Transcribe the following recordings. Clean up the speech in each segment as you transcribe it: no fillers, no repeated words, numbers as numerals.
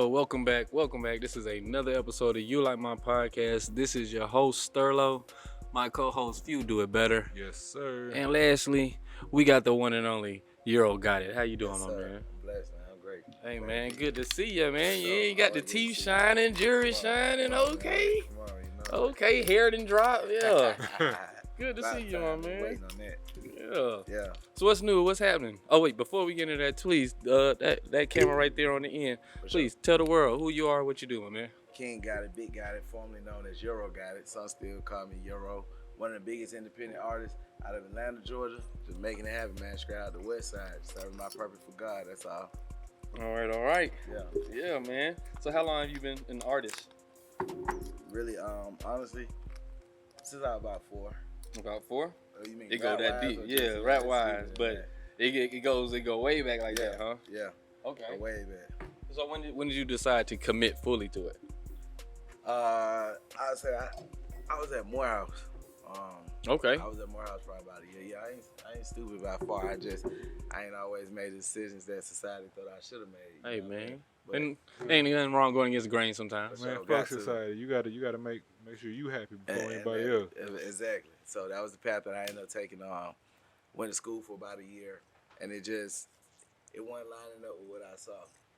Well, welcome back. Welcome back. This is another episode of You Like My Podcast. This is your host, Sterlo. My co-host, FIWDOITBETTA. Yes, sir. And lastly, we got the one and only Gotit. How you doing, Yes, my sir. man? I'm blessed, man. I'm great. Hey, man. Good to see you, man. You So, ain't got the always good to teeth see you. shining, jewelry Come on, shining. come on, Okay. man. Come on, you know. Okay. Hair done drop. Yeah. Good to About see you, my time. Been man. Waiting on that. Yeah. Yeah. So what's new? What's happening? Oh, wait. Before we get into that, please, that camera right there on the end, please tell the world who you are, what you doing, man. King Gotti, Big Gotti, formerly known as Euro Gotti. Some still call me Euro. One of the biggest independent artists out of Atlanta, Georgia. Just making it happen, man. Straight out the west side. Serving my purpose for God. That's all. All right. Yeah. Yeah, man. So how long have you been an artist? Really, honestly, since I was about 4. About 4? Oh, you mean It go that rap-wise deep. or Yeah, just rap like wise. sleeping But and it go way back like that, huh? Yeah. Okay. Way back. So when did you decide to commit fully to it? I would say I was at Morehouse. Okay. I was at Morehouse for about a year. Yeah, I ain't stupid by far. I ain't always made the decisions that society thought I should have made. Hey, know? man. But, And ain't nothing wrong going against the grain sometimes. For Man, sure, fuck got to. society. You gotta make sure you happy before and anybody that- else. Exactly. So that was the path that I ended up taking. Went to school for about a year, and it wasn't lining up with what I saw.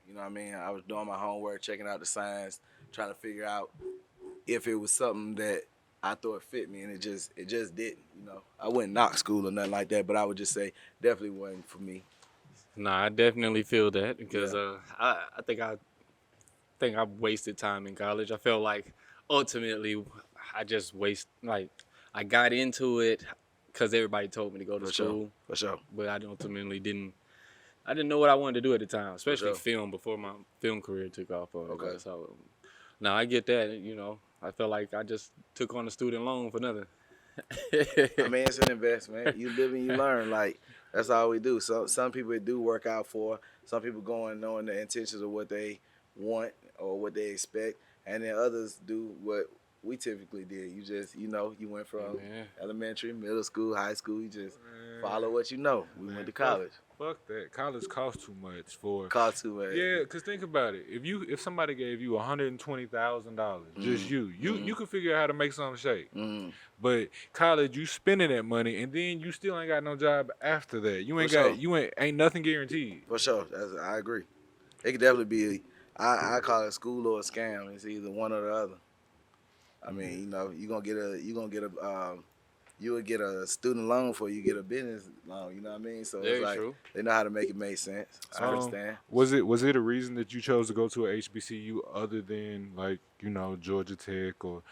You know what I mean? I was doing my homework, checking out the signs, trying to figure out if it was something that I thought fit me, and it just didn't. You know, I wouldn't knock school or nothing like that, but I would just say definitely wasn't for me. Nah, I definitely feel that because I think I wasted time in college. I felt like ultimately I just I got into it because everybody told me to go to For school, For sure. but I ultimately didn't. I didn't know what I wanted to do at the time, especially sure. film before my film career took off. Okay. So now I get that. You know, I felt like I just took on a student loan for nothing. I mean, it's an investment. You live and you learn. Like, that's all we do. So some people do work out for. Some people go in knowing the intentions of what they want or what they expect, and then others do what we typically did. You just, you went from elementary, middle school, high school. You just follow what you know. We went to college. Fuck that. College costs too much for. Cost too much. Yeah, cause think about it. If somebody gave you $120,000, just you could figure out how to make something shake. Mm. But college, you spending that money, and then you still ain't got no job after that. You ain't For got sure. ain't nothing guaranteed. For sure. I agree. It could definitely be. I call it school or a scam. It's either one or the other. I mean, you would get a student loan before you get a business loan. You know what I mean? So Very it's like true. They know how to make it make sense. I understand. Was it a reason that you chose to go to a HBCU other than Georgia Tech or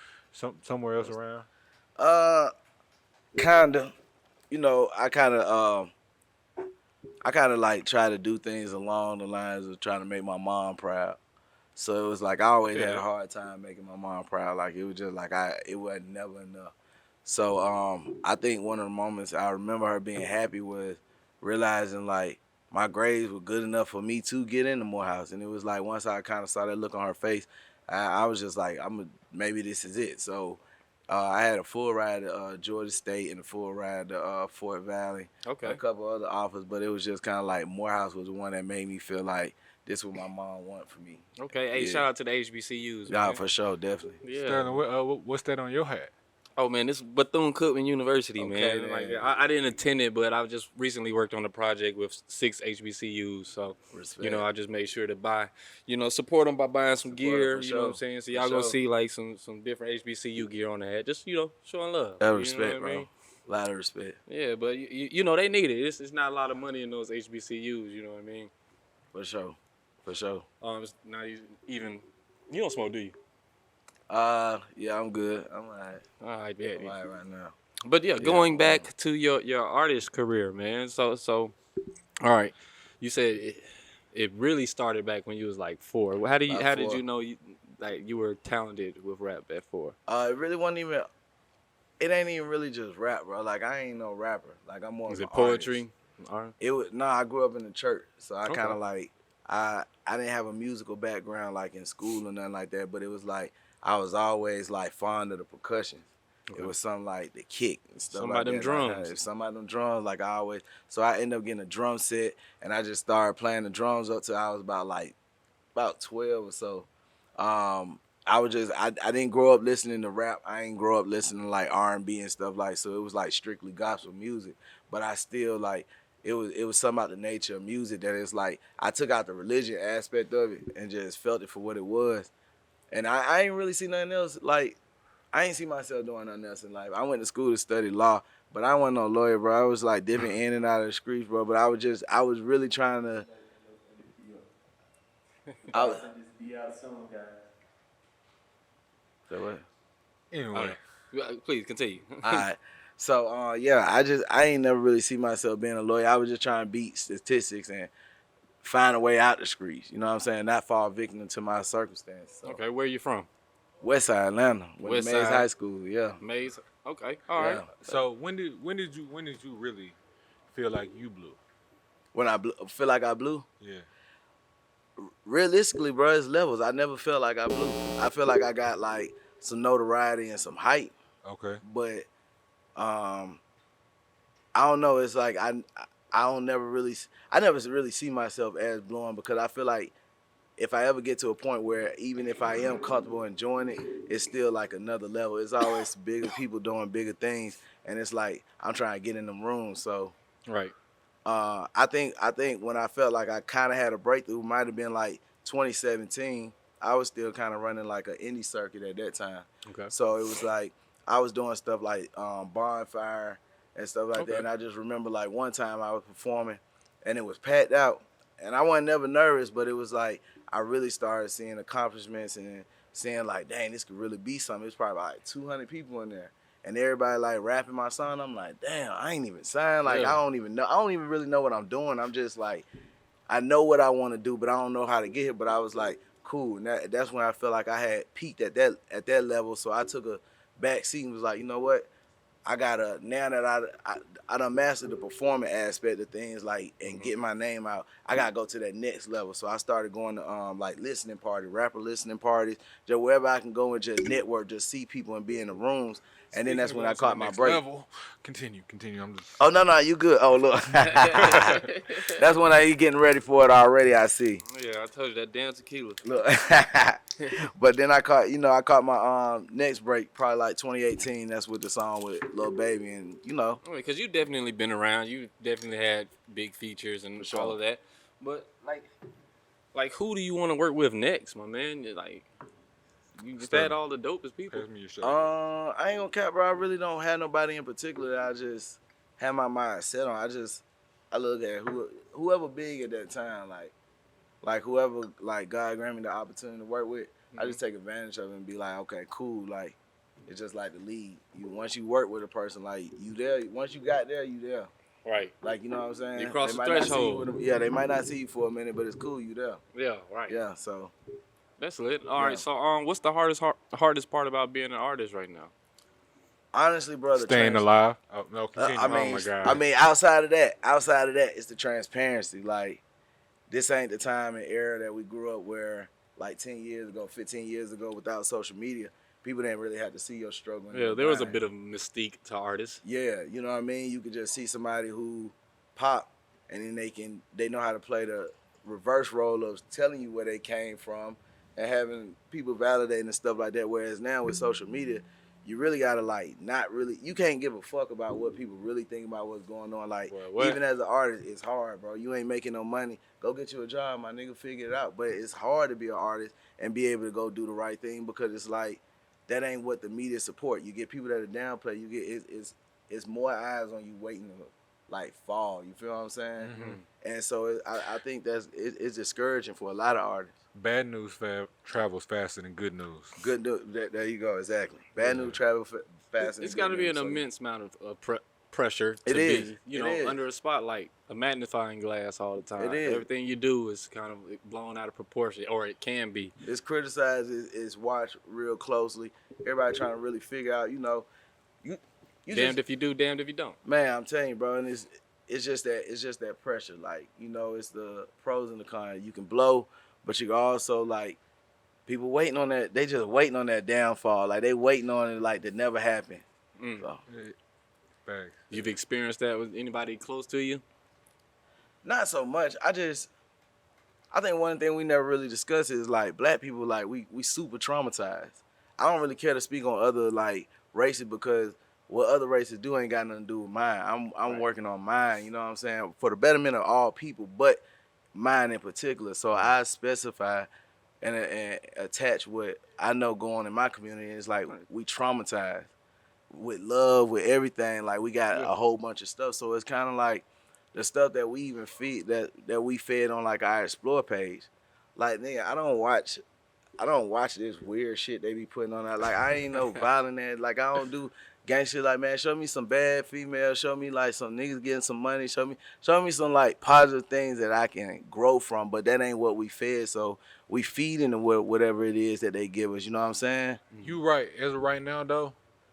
somewhere else around? Kinda. I kind of like try to do things along the lines of trying to make my mom proud. So it was like I always had a hard time making my mom proud. Like it was just like it wasn't never enough. So I think one of the moments I remember her being happy was realizing like my grades were good enough for me to get into Morehouse. And it was like once I kind of saw that look on her face, I was just like, maybe this is it. So I had a full ride to Georgia State and a full ride to Fort Valley. Okay. A couple other offers, but it was just kind of like Morehouse was the one that made me feel like this is what my mom wanted for me. Okay. Hey, Yeah. shout out to the HBCUs. Yeah, Man. for sure, definitely. Yeah. Sterling, what's that on your hat? Oh man, this is Bethune-Cookman University, Okay, man. Like man. I didn't attend it, but I just recently worked on a project with 6 HBCUs. So Respect. I just made sure to buy, support them by buying some Support 'em gear. for You know what I'm sure. saying? So For y'all gonna sure. see like some different HBCU gear on the hat. Just showing love. That You respect, know what I bro. mean? A lot of respect. Yeah, but they need it. It's not a lot of money in those HBCUs. You know what I mean? For sure. For sure. It's not even. You don't smoke, do you? Yeah, I'm good. I'm all right. All right, yeah. I'm all right now. But going back to your artist career, man. So all right, you said it really started back when you was like 4. How did About you 4. know you were talented with rap at 4? It really wasn't even. It ain't even really just rap, bro. Like I ain't no rapper. Like I'm more. Is of it an poetry? Artist. It was I grew up in the church, so I Okay. kind of like I didn't have a musical background like in school or nothing like that. But it was like I was always like fond of the percussion. Okay. It was something like the kick and stuff Some like of them that. drums. Some of them drums, like I always. So I ended up getting a drum set, and I just started playing the drums up till I was about like about 12 or so. I didn't grow up listening to rap. I didn't grow up listening to like R&B and stuff like, so it was like strictly gospel music. But I still like it was something about the nature of music that it's like I took out the religion aspect of it and just felt it for what it was. And I ain't really see nothing else. Like I ain't see myself doing nothing else in life. I went to school to study law, but I wasn't no lawyer, bro. I was like dipping in and out of the streets, bro. But I was really trying to. So what? Anyway, Please continue. All right. So yeah, I ain't never really see myself being a lawyer. I was just trying to beat statistics and find a way out the streets. You know what I'm saying? Not fall victim to my circumstances. So. Okay, where you from? West Side Atlanta. Went to Mays High School. Yeah. Mays. Okay. All right. So when did you really feel like you blew? When I feel like I blew? Yeah. Realistically, bro, it's levels. I never felt like I blew. I feel like I got like some notoriety and some hype. Okay. But I don't know. It's like I never really see myself as blowing because I feel like if I ever get to a point where even if I am comfortable enjoying it, it's still like another level. It's always bigger people doing bigger things, and it's like I'm trying to get in them rooms. So right. I think when I felt like I kind of had a breakthrough, might have been like 2017. I was still kind of running like an indie circuit at that time. Okay. So it was like I was doing stuff like Bonfire and stuff like that. And I just remember like one time I was performing and it was packed out. And I wasn't never nervous, but it was like I really started seeing accomplishments and seeing like, dang, this could really be something. It's probably like 200 people in there. And everybody like rapping my song. I'm like, damn, I ain't even signed. Like, yeah. I don't even really know what I'm doing. I'm just like, I know what I want to do, but I don't know how to get here. But I was like, cool. And that's when I felt like I had peaked at that level. So I took a back seat and was like, you know what? Now that I done mastered the performing aspect of things, like, and get my name out, I gotta go to that next level. So I started going to like listening parties, rapper listening parties, just wherever I can go and just network, just see people and be in the rooms. And then that's when I caught my break. Level. Continue. I'm just. Oh no, you good. Oh look, that's when I getting ready for it already. I see. Yeah, I told you that damn tequila. Look, but then I caught my next break probably like 2018. That's with the song with Lil Baby, and because you definitely been around. You definitely had big features and all of that. But like who do you want to work with next, my man? Like. You just had all the dopest people. Pass me your shirt. I ain't gonna cap, bro. I really don't have nobody in particular that I just have my mind set on. I look at whoever big at that time, like whoever like God grant me the opportunity to work with. Mm-hmm. I just take advantage of it and be like, okay, cool. Like it's just like the lead. Once you work with a person, like you there. Once you got there, you there. Right. Like you know what I'm saying. You cross the threshold. They might not see you for a minute, but it's cool. You there. Yeah. Right. Yeah. So. That's lit. All right. So, what's the hardest part about being an artist right now? Honestly, brother, staying alive. Oh no, continue. Oh my God. Outside of that, it's the transparency. Like, this ain't the time and era that we grew up where, like 10 years ago, 15 years ago, without social media, people didn't really have to see your struggle. Yeah, there was a bit of mystique to artists. Yeah, you know what I mean. You could just see somebody who pop, and then they know how to play the reverse role of telling you where they came from. And having people validating and stuff like that. Whereas now with social media, you really gotta you can't give a fuck about what people really think about what's going on. Like even as an artist, it's hard, bro. You ain't making no money. Go get you a job, my nigga. Figure it out. But it's hard to be an artist and be able to go do the right thing because it's like that ain't what the media support. You get people that are downplay. You get it's more eyes on you waiting to like fall. You feel what I'm saying? Mm-hmm. And so I think it's discouraging for a lot of artists. Bad news travels faster than good news. Good news. There you go. Exactly. Bad news travels faster. It's got to be an immense amount of pressure to be, under a spotlight, a magnifying glass all the time. It is. Everything you do is kind of blown out of proportion, or it can be. It's criticized. It's watched real closely. Everybody trying to really figure out, you damned if you do, damned if you don't. Man, I'm telling you, bro, and it's just that pressure. Like, it's the pros and the cons. You can blow. But you also, like, people waiting on that. They just waiting on that downfall. Like, they waiting on it, like, to never happen. So. Thanks. You've experienced that with anybody close to you? Not so much. I think one thing we never really discussed is like black people, like we super traumatized. I don't really care to speak on other like races because what other races do ain't got nothing to do with mine. I'm working on mine, you know what I'm saying, for the betterment of all people, but mine in particular. So I specify and attach what I know going on in my community. It's like we traumatized with love, with everything. Like we got a whole bunch of stuff. So it's kind of like the stuff that we even feed that we fed on like our Explore page. Like nigga, I don't watch this weird shit they be putting on that. Like I ain't no violent ass. Like I don't do gang shit. Like man, show me some bad females. Show me like some niggas getting some money. Show me some like positive things that I can grow from. But that ain't what we fed. So we feeding them whatever it is that they give us. You know what I'm saying? You right. As of right now though,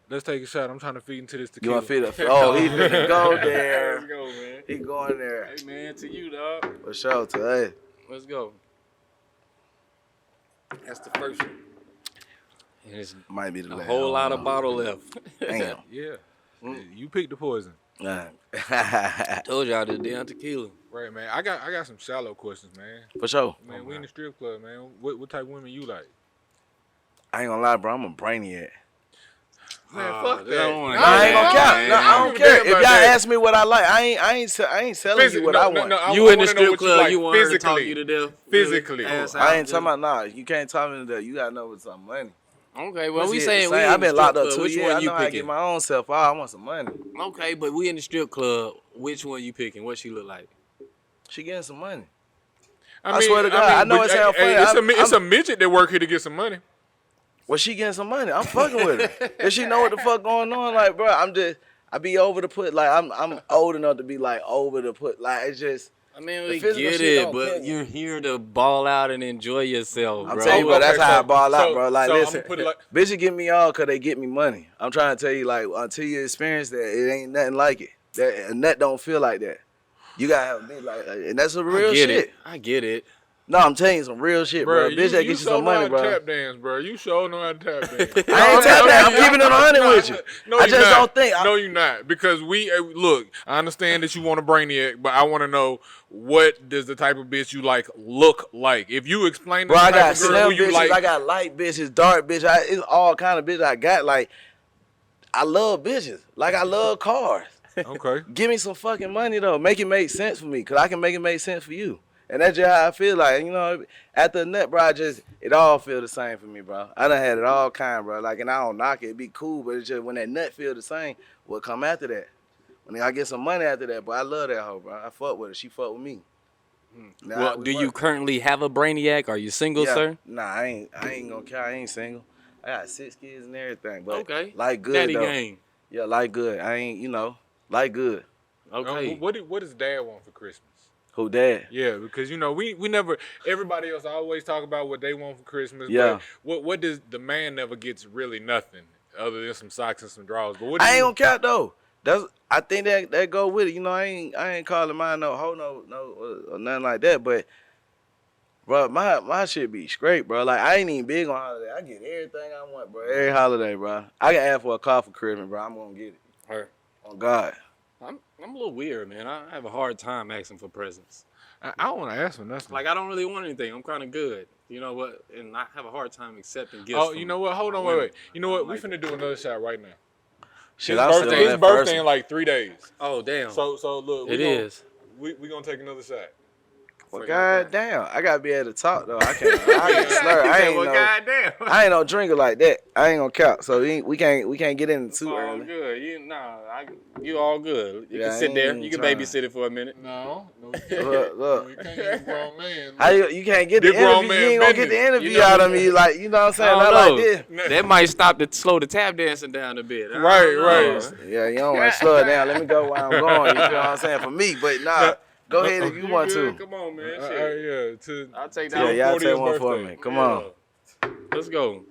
let's take a shot. I'm trying to feed into this You tequila. want to feed up? Oh, he finna go there. Let's go, man. He going there. Hey, man, to you, dog. For sure, today. Let's go. That's the first one. And it's Might be the a last. whole lot of bottle left. Damn. Yeah. You picked the poison. Told y'all the damn tequila. Right, man. I got some shallow questions, man. For sure. Man, we in the strip club, man. What type of women you like? I ain't gonna lie, bro. I'm a brainiac. Man, fuck that. I ain't gonna count. No, I don't care. If y'all ask me what I like, I ain't telling you what I want. You in the strip club, you want her to talk you to death. Physically. I ain't talking about nah. You can't talk me to that. You gotta know what's some money. Okay, well we saying we I've been locked up club. 2 Which years. one I you know I picking? get my own self. I want some money. Okay, but we in the strip club. Which one you picking? What she look like? She getting some money. I swear to God, I know it sound funny. It's a midget that work here to get some money. Well, she getting some money. I'm fucking with her. If she know what the fuck going on, like, bro, I be over to put, like, I'm old enough to be, like, over to put, like, it's just. I mean, we physical get shit it, don't but kill me. you're here to ball out and enjoy yourself, bro. I'm telling you, bro, that's how I ball out, bro. Like, so listen, I'ma put it like, bitches get me all because they get me money. I'm trying to tell you, like, until you experience that, it ain't nothing like it. A nut don't feel like that. You gotta have a bitch like that. And that's some real shit. I get it. No, I'm telling you some real shit, bro. Bitch that get you some money, bro. You tap dance, bro. You sure know how to tap dance. I ain't tap dance. I'm keeping it 100 with you. No, I just don't think. No, you're not. Because look, I understand that you want a brainiac, but I want to know what does the type of bitch you like look like. If you explain to Bro, the I type got of girl slim who you bitches. like, I got light bitches, dark bitches. It's all kind of bitches I got. Like, I love bitches. Like, I love cars. okay. Give me some fucking money, though. Make it make sense for me, because I can make it make sense for you. And that's just how I feel like, you know, after the nut, bro, it all feel the same for me, bro. I done had it all kind, bro. Like, and I don't knock it. It be cool, but it's just when that nut feel the same, what come after that? When I get some money after that, but I love that hoe, bro. I fuck with her. She fuck with me. Now, Well, do you currently have a brainiac? Are you single, sir? Nah, I ain't gonna care. I ain't single. I got 6 kids and everything, but Okay. like good, Daddy though. gang. Yeah, like good. I ain't, you know, like good. Okay. What does dad want for Christmas? Who dad? Yeah, because, you know, we never, everybody else always talk about what they want for Christmas. Yeah. But what does the man never gets really nothing other than some socks and some drawers. But what do I you, ain't gonna count though. I think that go with it. You know, I ain't calling mine no hoe or nothing like that. But bro, my shit be straight, bro. Like I ain't even big on holiday. I get everything I want, bro. Every holiday, bro. I can ask for a car for Christmas, bro. I'm gonna get it. Her. On God. I'm a little weird, man. I have a hard time asking for presents. I don't want to ask for nothing. Like I don't really want anything. I'm kind of good. You know what? And I have a hard time accepting gifts. Oh, you know what? Hold on, wait. You know what? We finna do another shot right now. Shit, His birthday in like 3 days. Oh damn. So look, we gonna take another shot. Well, God damn, I gotta be able to talk though. I can't slur. I ain't no drinker like that. I ain't gonna count. So we can't get in too early. All good. You all good. You can sit there. You can babysit it for a minute. No. Look. You can't get a grown man. How you can't get the interview? You ain't gonna get the interview out of me. Like you know what I'm saying? Not like this. That might slow the tap dancing down a bit. Right. Yeah, you don't want to slow it down. Let me go where I'm going. You feel what I'm saying? For me, but nah. Go ahead if you want to. Come on, man. I'll take that. Yeah, y'all 40th take one for birthday. me. Come on. Let's go.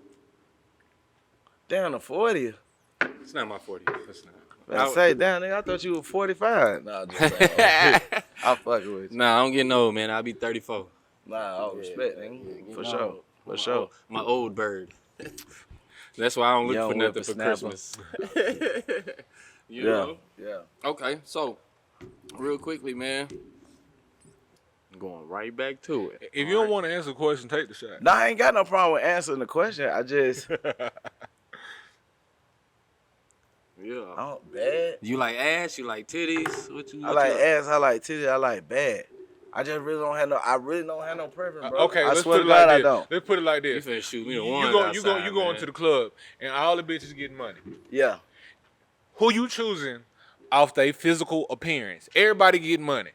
Damn, the 40th. It's not my 40th. It's not. I say, damn, nigga, I thought you were 45. Nah, just saying. I'm fucking with you. Nah, I'm getting old, man. I'll be 34. Nah, all respect, nigga. For sure. For sure. My old bird. That's why I don't look Young for nothing for whippersnapper. Christmas. You know? Yeah. Okay, so real quickly, man. Going right back to it. If you don't want to answer the question, take the shot. Nah, I ain't got no problem with answering the question. I just Yeah. bad. You like ass? You like titties? What you? I like ass. I like titties. I like bad. I just really don't have no. I really don't have no preference, bro. Okay, I let's swear put to it like God, I this. don't. Let's put it like You this. finna shoot me the You one go outside, into the club, and all the bitches getting money. Yeah. Who you choosing off their physical appearance? Everybody getting money.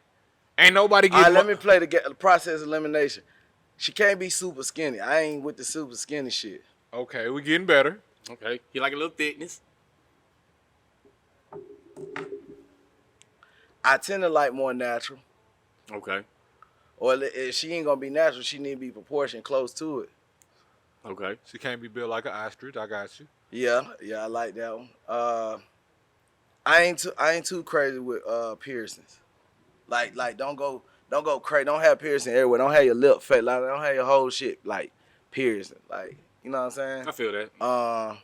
Ain't nobody All getting right, let me play the process elimination. She can't be super skinny. I ain't with the super skinny shit. Okay, we getting better. Okay. You like a little thickness? I tend to like more natural. Okay. Or if she ain't gonna be natural, she need to be proportioned close to it. Okay. She can't be built like an ostrich. I got you. Yeah, I like that one. I ain't too crazy with piercings. Like don't go crazy. Don't have piercing everywhere. Don't have your lip fake. Like don't have your whole shit like piercing. Like you know what I'm saying? I feel that. Uh,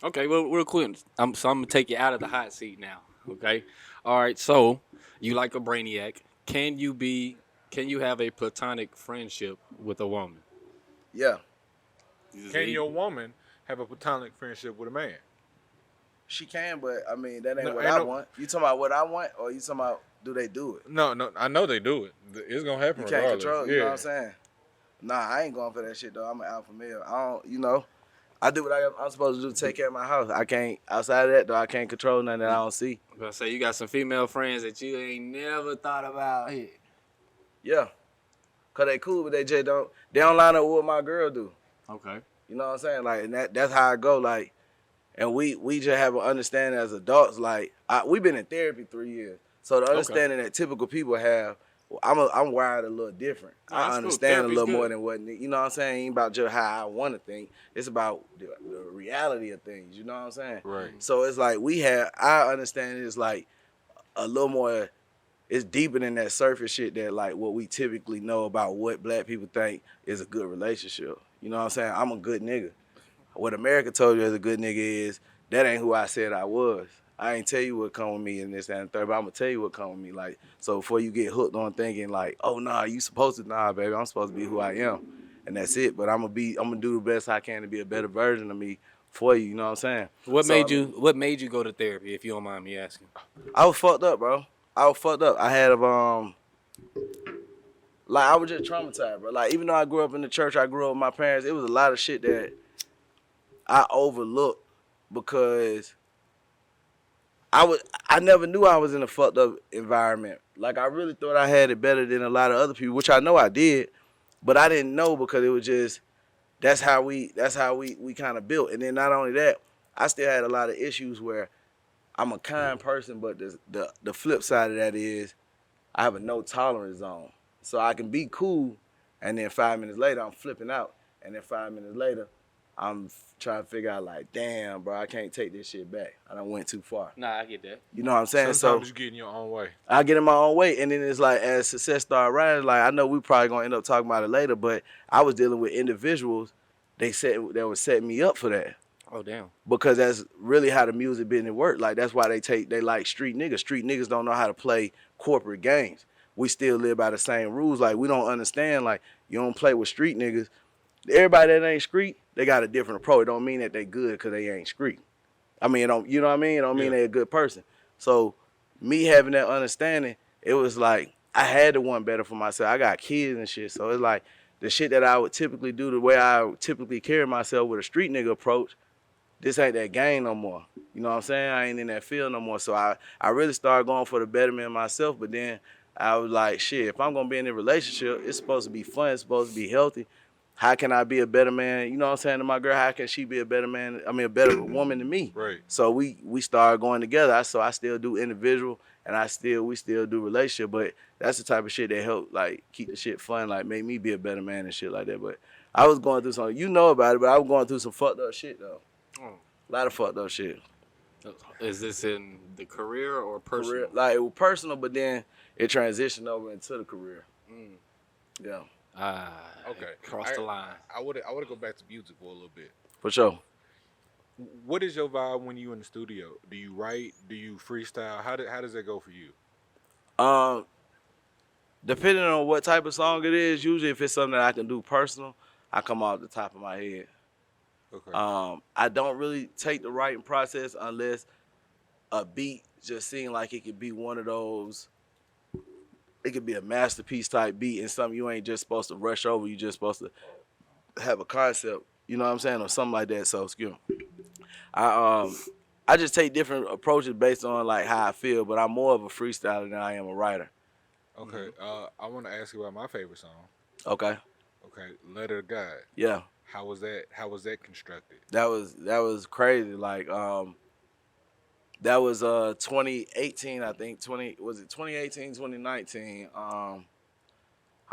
Okay, well, real quick. So I'm gonna take you out of the hot seat now. Okay. All right. So you like a brainiac? Can you have a platonic friendship with a woman? yeah, Can your woman have a platonic friendship with a man? she can, but I mean that ain't No, what ain't I no- want. You talking about what I want, or you talking about do they do it? No, I know they do it. It's gonna happen You can't regardless. control. Yeah. You know what I'm saying? Nah, I ain't going for that shit though. I'm an alpha male. I don't. You know, I do what I'm supposed to do to take care of my house. I can't outside of that though. I can't control nothing that I don't see. I'm gonna say you got some female friends that you ain't never thought about. Hey. Yeah, cause they cool, but they just don't. They don't line up with what my girl do. Okay. You know what I'm saying? Like, and that's how I go. Like, and we just have an understanding as adults. Like, we've been in therapy 3 years, so the understanding that typical people have, I'm wired a little different. Nah, I that's cool. understand a Therapy's little more good. than what you know what I'm saying. It ain't about just how I want to think. It's about the reality of things. You know what I'm saying? Right. So it's like our understanding is like a little more. It's deeper than that surface shit that like what we typically know about what black people think is a good relationship. You know what I'm saying? I'm a good nigga. What America told you as a good nigga is that ain't who I said I was. I ain't tell you what come with me and this, that, and third, but I'm gonna tell you what come with me. Like, so before you get hooked on thinking like, oh nah, you supposed to, nah, baby, I'm supposed to be who I am. And that's it. But I'm gonna do the best I can to be a better version of me for you, you know what I'm saying? What So, What made you go to therapy? If you don't mind me asking. I was fucked up, bro. I was fucked up. I had like I was just traumatized, bro. Like even though I grew up in the church, I grew up with my parents. It was a lot of shit that I overlooked because I never knew I was in a fucked up environment. Like I really thought I had it better than a lot of other people, which I know I did, but I didn't know because it was just that's how we kind of built. And then not only that, I still had a lot of issues where I'm a kind person, but the flip side of that is I have a no tolerance zone. So I can be cool, and then 5 minutes later I'm flipping out, and then 5 minutes later I'm trying to figure out like, damn, bro, I can't take this shit back. I done went too far. Nah, I get that. You know what I'm saying? Sometimes So you get in your own way. I get in my own way, and then it's like as success started rising, like I know we probably gonna end up talking about it later, but I was dealing with individuals that was setting me up for that. Oh damn. Because that's really how the music business work. Like that's why they like street niggas. Street niggas don't know how to play corporate games. We still live by the same rules. Like we don't understand. Like you don't play with street niggas. Everybody that ain't street, they got a different approach. It don't mean that they good because they ain't street. I mean, you know what I mean? It don't mean they a good person. So me having that understanding, it was like I had to want better for myself. I got kids and shit. So it's like the shit that I would typically do, the way I would typically carry myself with a street nigga approach, this ain't that game no more. You know what I'm saying? I ain't in that field no more. So I really started going for the betterment of myself. But then I was like, shit, if I'm going to be in a relationship, it's supposed to be fun. It's supposed to be healthy. How can I be a better man? You know what I'm saying to my girl? How can she be a better man? I mean, a better woman than me? Right. So we started going together. So I still do individual, and we still do relationship. But that's the type of shit that help like keep the shit fun, like make me be a better man and shit like that. But I was going through something. You know about it, but I was going through some fucked up shit though. A lot of fucked up shit. Is this in the career or personal? Career, like it was personal, but then it transitioned over into the career. Yeah, Okay. Cross the line. I would go back to music for a little bit. for sure. What is your vibe when you in the studio? Do you write? Do you freestyle? How does that go for you? Depending on what type of song it is, usually if it's something that I can do personal, I come off the top of my head. Okay. I don't really take the writing process unless a beat just seems like it could be one of those. It could be a masterpiece type beat and something you ain't just supposed to rush over. You just supposed to have a concept. You know what I'm saying, or something like that. So excuse me. I just take different approaches based on like how I feel, but I'm more of a freestyler than I am a writer. Okay. I want to ask you about my favorite song. Okay. Okay. Letter to God. Yeah. How was that? How was that constructed? That was crazy. Like that was 2018, I think. 2018, 2019. I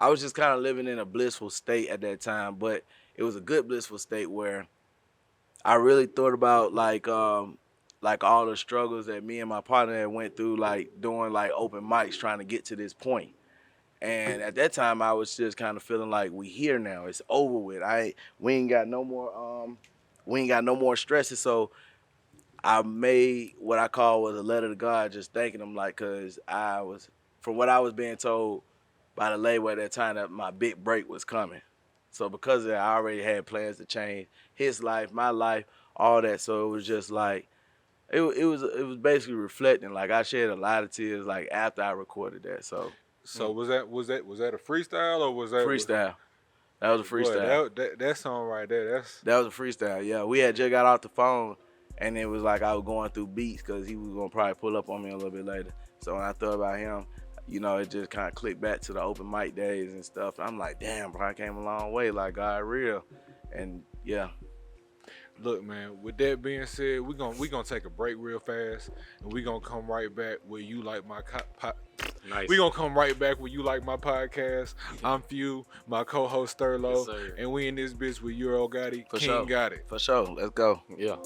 was just kind of living in a blissful state at that time, but it was a good blissful state where I really thought about like all the struggles that me and my partner had went through, like doing like open mics trying to get to this point. And at that time, I was just kind of feeling like we here now. It's over with. We ain't got no more stresses. So I made what I call was a letter to God, just thanking him, like, cause from what I was being told by the label at that time, that my big break was coming. So because of that, I already had plans to change his life, my life, all that. So it was just like it was basically reflecting. Like I shed a lot of tears like after I recorded that. So Was that a freestyle or was that freestyle. That was a freestyle. Boy, that song right there. That was a freestyle. Yeah, we had just got off the phone, and it was like I was going through beats because he was gonna probably pull up on me a little bit later. So when I thought about him, you know, it just kind of clicked back to the open mic days and stuff. I'm like, damn, bro, I came a long way. Like God real, and yeah. Look, man, with that being said, we gonna take a break real fast, and we gonna come right back with You Like My Nice. We gonna come right back with You Like My Podcast. I'm Phew, my co-host Thurlow, Yes, and we in this bitch with Euro Gotti, For King sure. Gotti. For sure. Let's go. Yeah.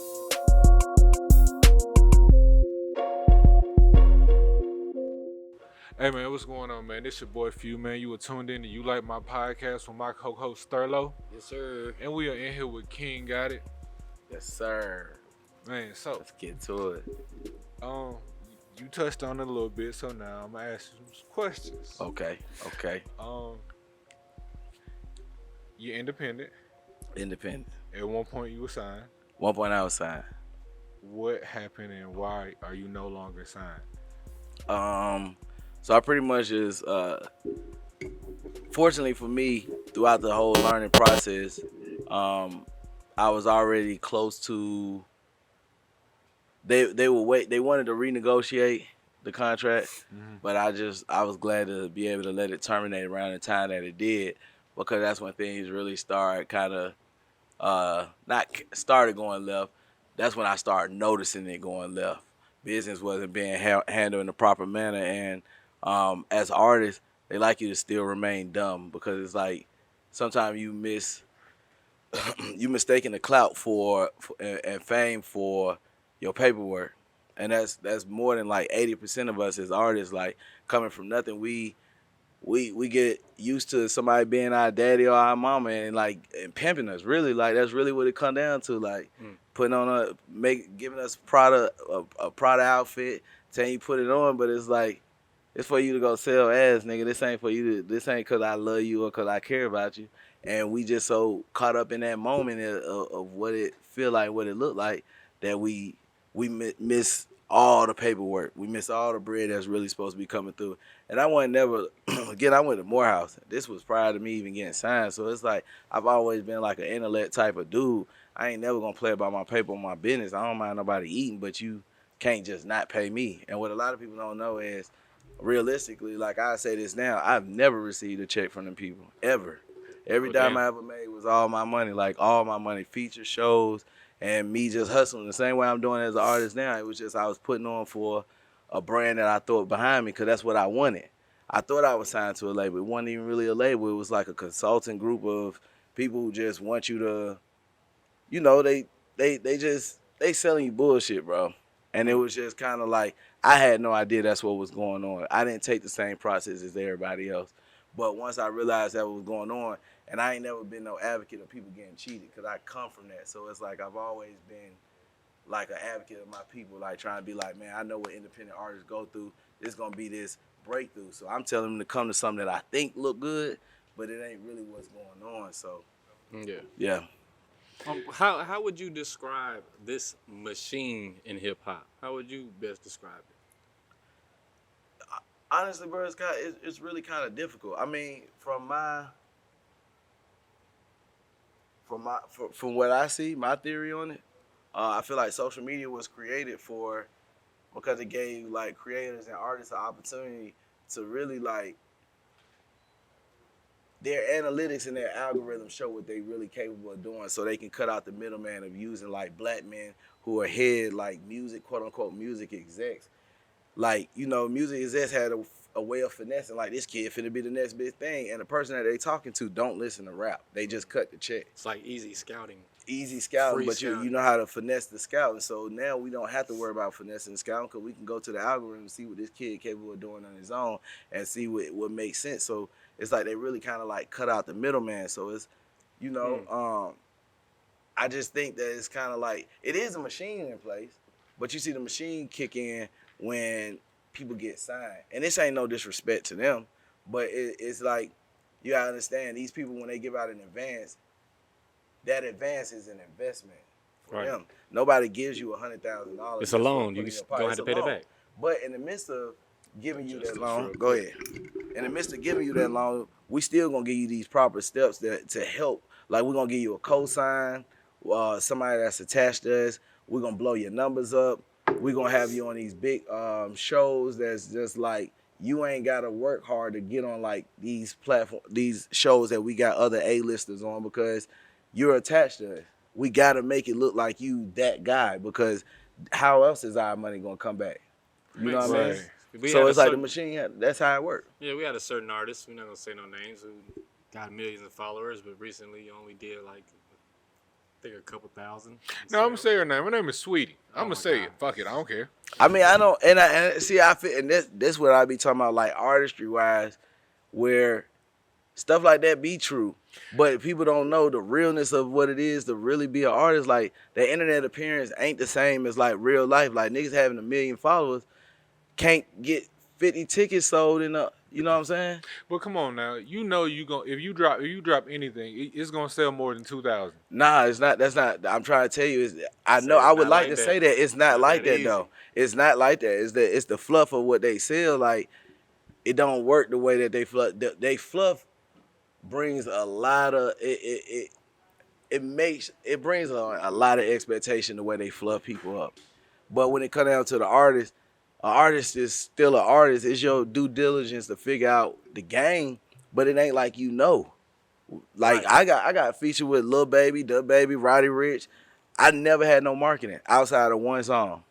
Hey man, what's going on, man? This your boy Phew, man. You were tuned in to You Like My Podcast with my co-host Thurlow, Yes, sir. and we are in here with King Gotti. Yes, sir. Man, so Let's get to it. you touched on it a little bit, so now I'm gonna ask you some questions. Okay. You're independent. Independent. At one point you were signed. 1 point I was signed. What happened and why are you no longer signed? So I pretty much just fortunately for me, throughout the whole learning process, I was already close to. They wanted to renegotiate the contract, but I was glad to be able to let it terminate around the time that it did, because that's when things really started kind of not started going left. That's when I started noticing it going left. Business wasn't being handled in the proper manner, and as artists, they like you to still remain dumb, because it's like sometimes you mistaking the clout for and fame for your paperwork, and that's more than like 80% of us as artists. Like coming from nothing, we get used to somebody being our daddy or our mama and and pimping us. Really, like that's really what it come down to. Like putting on giving us a Prada outfit, telling you put it on, but it's like it's for you to go sell ass, nigga. This ain't for you. This ain't because I love you or because I care about you. And we just so caught up in that moment of what it feel like, what it looked like, that we miss all the paperwork. We miss all the bread that's really supposed to be coming through. And I wasn't never, again, I went to Morehouse. This was prior to me even getting signed. So it's like I've always been like an intellect type of dude. I ain't never going to play about my paper or my business. I don't mind nobody eating, but you can't just not pay me. And what a lot of people don't know is, realistically, like I say this now, I've never received a check from them people, ever. Every dime I ever made was all my money, like all my money, feature shows, and me just hustling the same way I'm doing as an artist now. It was just I was putting on for a brand that I thought behind me, because that's what I wanted. I thought I was signed to a label. It wasn't even really a label. It was like a consulting group of people who just want you to, you know, they selling you bullshit, bro. And it was just kind of like I had no idea that's what was going on. I didn't take the same process as everybody else. But once I realized that was going on, and I ain't never been no advocate of people getting cheated, because I come from that. So it's like I've always been like an advocate of my people, like trying to be like, man, I know what independent artists go through. It's going to be this breakthrough. So I'm telling them to come to something that I think look good, but it ain't really what's going on. So yeah. How would you describe this machine in hip hop? How would you best describe it? Honestly, bro, it's really kind of difficult. I mean, from what I see, my theory on it, I feel like social media was created because it gave like creators and artists an opportunity to really like their analytics and their algorithms show what they really capable of doing, so they can cut out the middleman of using like black men who are head like music, quote unquote, music execs. Like, you know, music execs had a way of finessing, like, this kid finna be the next big thing, and the person that they talking to don't listen to rap. They just cut the check. It's like easy scouting. Easy scouting, Free but scouting. you know how to finesse the scouting. So now we don't have to worry about finessing the scouting, because we can go to the algorithm and see what this kid capable of doing on his own and see what makes sense. So it's like they really kind of like cut out the middleman. So it's, you know, I just think that it's kind of like, it is a machine in place, but you see the machine kick in when people get signed. And this ain't no disrespect to them, but it's like, you gotta understand, these people, when they give out an advance, that advance is an investment for them. Nobody gives you $100,000. It's a loan. You don't have to pay it back. But in the midst of giving you that loan, go ahead. In the midst of giving you that loan, we still gonna give you these proper steps to help. Like, we're gonna give you a cosign, somebody that's attached to us. We're gonna blow your numbers up. We're gonna have you on these big shows that's just like, you ain't gotta work hard to get on like these shows that we got other A-listers on, because you're attached to us. We gotta make it look like you that guy, because how else is our money gonna come back? You know what I mean? So it's like the machine, that's how it works. Yeah, we had a certain artist, we're not gonna say no names, who got millions of followers, but recently only did like, I think, a couple thousand. No, I'm gonna say her name. Her name is Sweetie. I'm gonna say it. Fuck it. I don't care. I mean, I don't, and I see, I feel, and this what I be talking about, like artistry wise, where stuff like that be true, but people don't know the realness of what it is to really be an artist. Like, the internet appearance ain't the same as like real life. Like, niggas having 1 million followers can't get 50 tickets sold in a, you know what I'm saying? But come on now, you know if you drop anything, it's gonna sell more than 2,000. Nah, it's not. That's not. I'm trying to tell you. I know. I would like to say that it's not like that though. It's not like that. It's the fluff of what they sell. Like, it don't work the way that they fluff. They fluff brings a lot of it brings a lot of expectation the way they fluff people up. But when it comes down to the artist, an artist is still an artist. It's your due diligence to figure out the game, but it ain't like, you know. Like, I got featured with Lil Baby, Dub Baby, Roddy Rich. I never had no marketing outside of one song.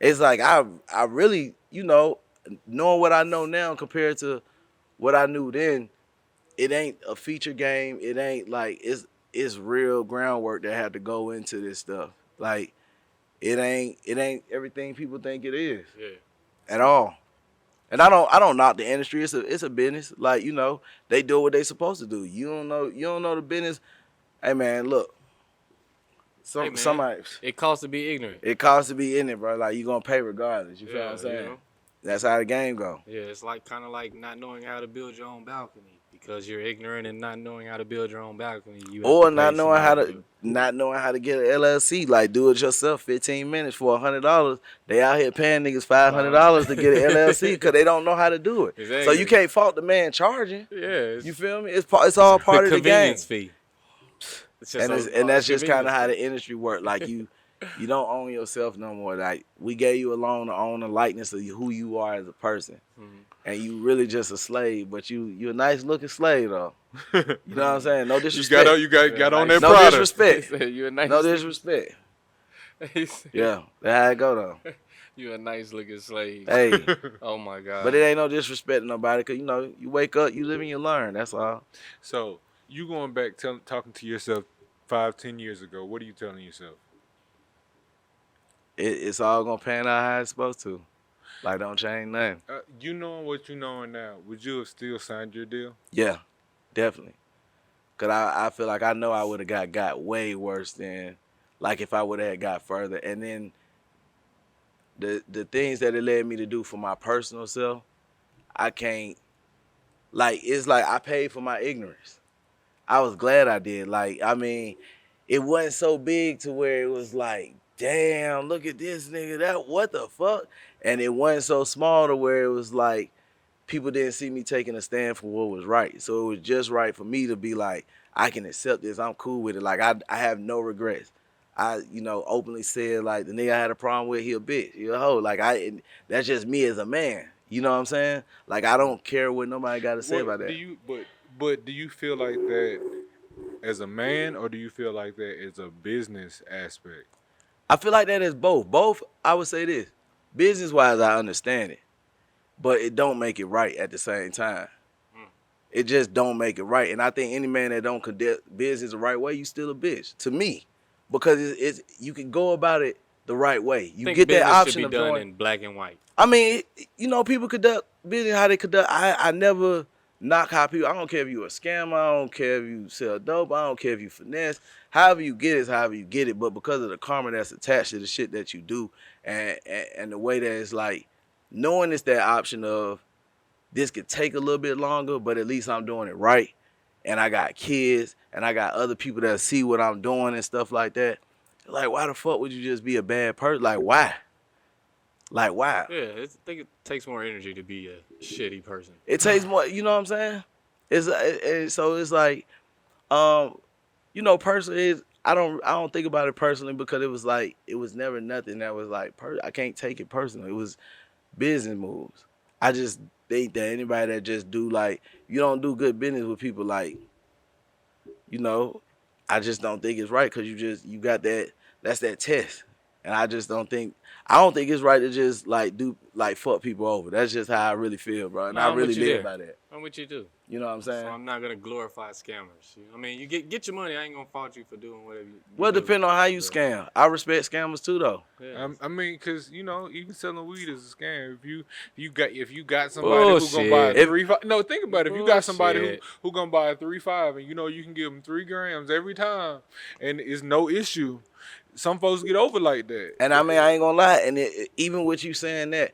It's like I really, you know, knowing what I know now compared to what I knew then, it ain't a feature game. It ain't like, it's real groundwork that had to go into this stuff. Like, it ain't everything people think it is. Yeah. At all. And I don't knock the industry. It's a business. Like, you know, they do what they supposed to do. You don't know the business. Hey man, look. Somebody, it costs to be ignorant. It costs to be in it, bro. Like, you gonna pay regardless. You feel what I'm saying? You know? That's how the game go. Yeah, it's like kind of like not knowing how to build your own balcony. Because you're ignorant and not knowing how to build your own balcony, or not knowing how to get an LLC, like do it yourself. 15 minutes for $100. They out here paying niggas $500 to get an LLC because they don't know how to do it. Exactly. So you can't fault the man charging. Yeah, you feel me? It's all part of the game. Convenience fee. And that's just kind of how the industry works. Like, you don't own yourself no more. Like, we gave you a loan to own the likeness of who you are as a person. Mm-hmm. And you really just a slave, but you a nice looking slave though. You know what I'm saying? No disrespect. You got on that no product. Disrespect. You a nice no disrespect. Yeah, that's how it go though. You a nice looking slave. Hey. Oh my God. But it ain't no disrespect to nobody, cause you know, you wake up, you live and you learn. That's all. So you going back talking to yourself 5-10 years ago, what are you telling yourself? It's all gonna pan out how it's supposed to. Like, don't change nothing. You knowing what you knowing now, would you have still signed your deal? Yeah, definitely. Cause I feel like I know I would have got way worse than, like, if I would have got further. And then the things that it led me to do for my personal self, I can't, like, it's like I paid for my ignorance. I was glad I did. Like, I mean, it wasn't so big to where it was like, damn, look at this nigga, that, what the fuck? And it wasn't so small to where it was like, people didn't see me taking a stand for what was right. So it was just right for me to be like, I can accept this. I'm cool with it. Like, I have no regrets. I, openly said, like, the nigga I had a problem with, he a bitch. He a hoe. Like, that's just me as a man. You know what I'm saying? Like, I don't care what nobody got to say about that. But do you feel like that as a man, or do you feel like that as a business aspect? I feel like that is both. Both, I would say this. Business-wise, I understand it. But it don't make it right at the same time. It just don't make it right. And I think any man that don't conduct business the right way, you still a bitch. To me. Because it's you can go about it the right way. You get that option should be of done going in black and white. I mean, people conduct business how they conduct. I never knock how people. I don't care if you a scammer. I don't care if you sell dope. I don't care if you finesse. However you get it is however you get it. But because of the karma that's attached to the shit that you do, and the way that it's like, knowing it's that option of this could take a little bit longer, but at least I'm doing it right. And I got kids, and I got other people that see what I'm doing and stuff like that. Like, why the fuck would you just be a bad person? Like, why? Like, why? Yeah, I think it takes more energy to be a shitty person. It takes more, you know what I'm saying? So it's like, personally, I don't think about it personally because it was never nothing that was like, I can't take it personal. It was business moves. I just think that anybody that just do like, you don't do good business with people like, I just don't think it's right because you got that's that test. And I don't think it's right to just like do like fuck people over. That's just how I really feel, bro. And I really live by that. I'm with you too. You know what I'm saying? So I'm not gonna glorify scammers. I mean, you get your money. I ain't gonna fault you for doing whatever you Well, do. depending on how you scam. I respect scammers too, though. Yeah. I mean, cause even selling weed is a scam. If you got somebody who gonna buy a 3.5, no, think about it. If you got somebody who gonna buy a 3.5, and you can give them 3 grams every time, and it's no issue. Some folks get over like that. And I mean, I ain't gonna lie. And even with you saying that,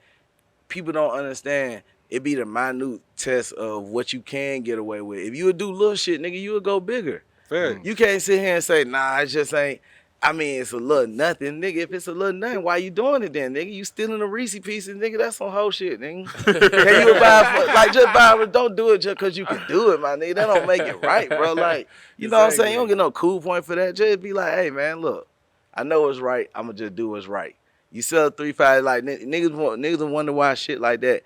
people don't understand. It be the minute test of what you can get away with. If you would do little shit, nigga, you would go bigger. Fair. You can't sit here and say, nah, it just ain't. I mean, it's a little nothing, nigga. If it's a little nothing, why you doing it then, nigga? You stealing the Reese pieces, nigga. That's some whole shit, nigga. Can you just buy it? Don't do it just because you can do it, my nigga. That don't make it right, bro. Like, you know what I'm saying? You don't get no cool point for that. Just be like, hey, man, look, I know it's right. I'm going to just do what's right. You sell 3.5, like, niggas wonder why shit like that.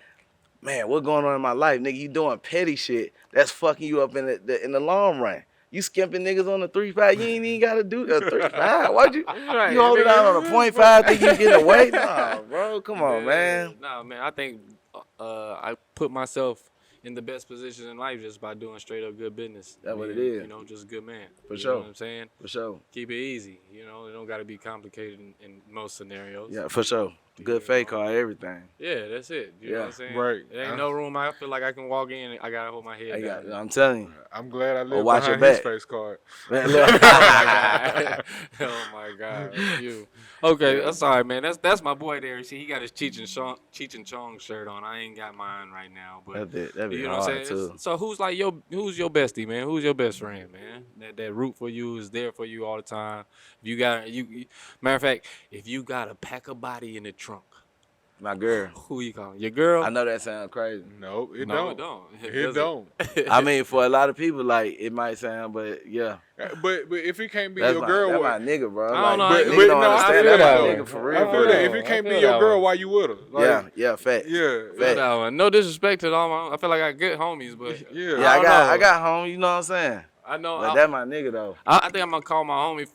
Man, what's going on in my life, nigga? You doing petty shit that's fucking you up in the long run. You skimping niggas on the 3.5, you ain't even gotta do the 3.5. Why'd you hold it out on a 0.5, think you get away? Nah, bro, come on, man. Nah, man, I think I put myself in the best position in life just by doing straight up good business. That's what it is. Just good man. For you sure. know what I'm saying? For sure. Keep it easy. It don't gotta be complicated in most scenarios. Yeah, for sure. Good fake card, everything. Yeah, that's it. You know what I'm saying? Right. There ain't no room. I feel like I can walk in and I gotta hold my head down. I'm telling you. I'm glad I live watch behind your his back. face card. Oh my god. Oh my god. You. Okay, that's all right, man. That's my boy there. See, he got his Cheech and Chong shirt on. I ain't got mine right now, but That'd be you know what I'm saying? too. So who's your bestie, man? Who's your best friend, man? That root for you, is there for you all the time. Matter of fact, if you got a pack of body in the trunk, My girl. who you calling? Your girl? I know that sounds crazy. Nope, it No, don't. it don't. It don't. I mean, for a lot of people, like, it might sound, but yeah. But if it can't be That's your my, girl, that's what? my nigga, bro. I don't know. Like, But nigga don't no, I understand feel that my that, nigga for I real. feel that. If it can't be your girl, why you with her? Like, Yeah, fact. Yeah. Fact. No disrespect to all my. I feel like I got good homies, but Yeah. Yeah, I I got home, you know what I'm saying? I know. But that's my nigga, though. I think I'm gonna call my homie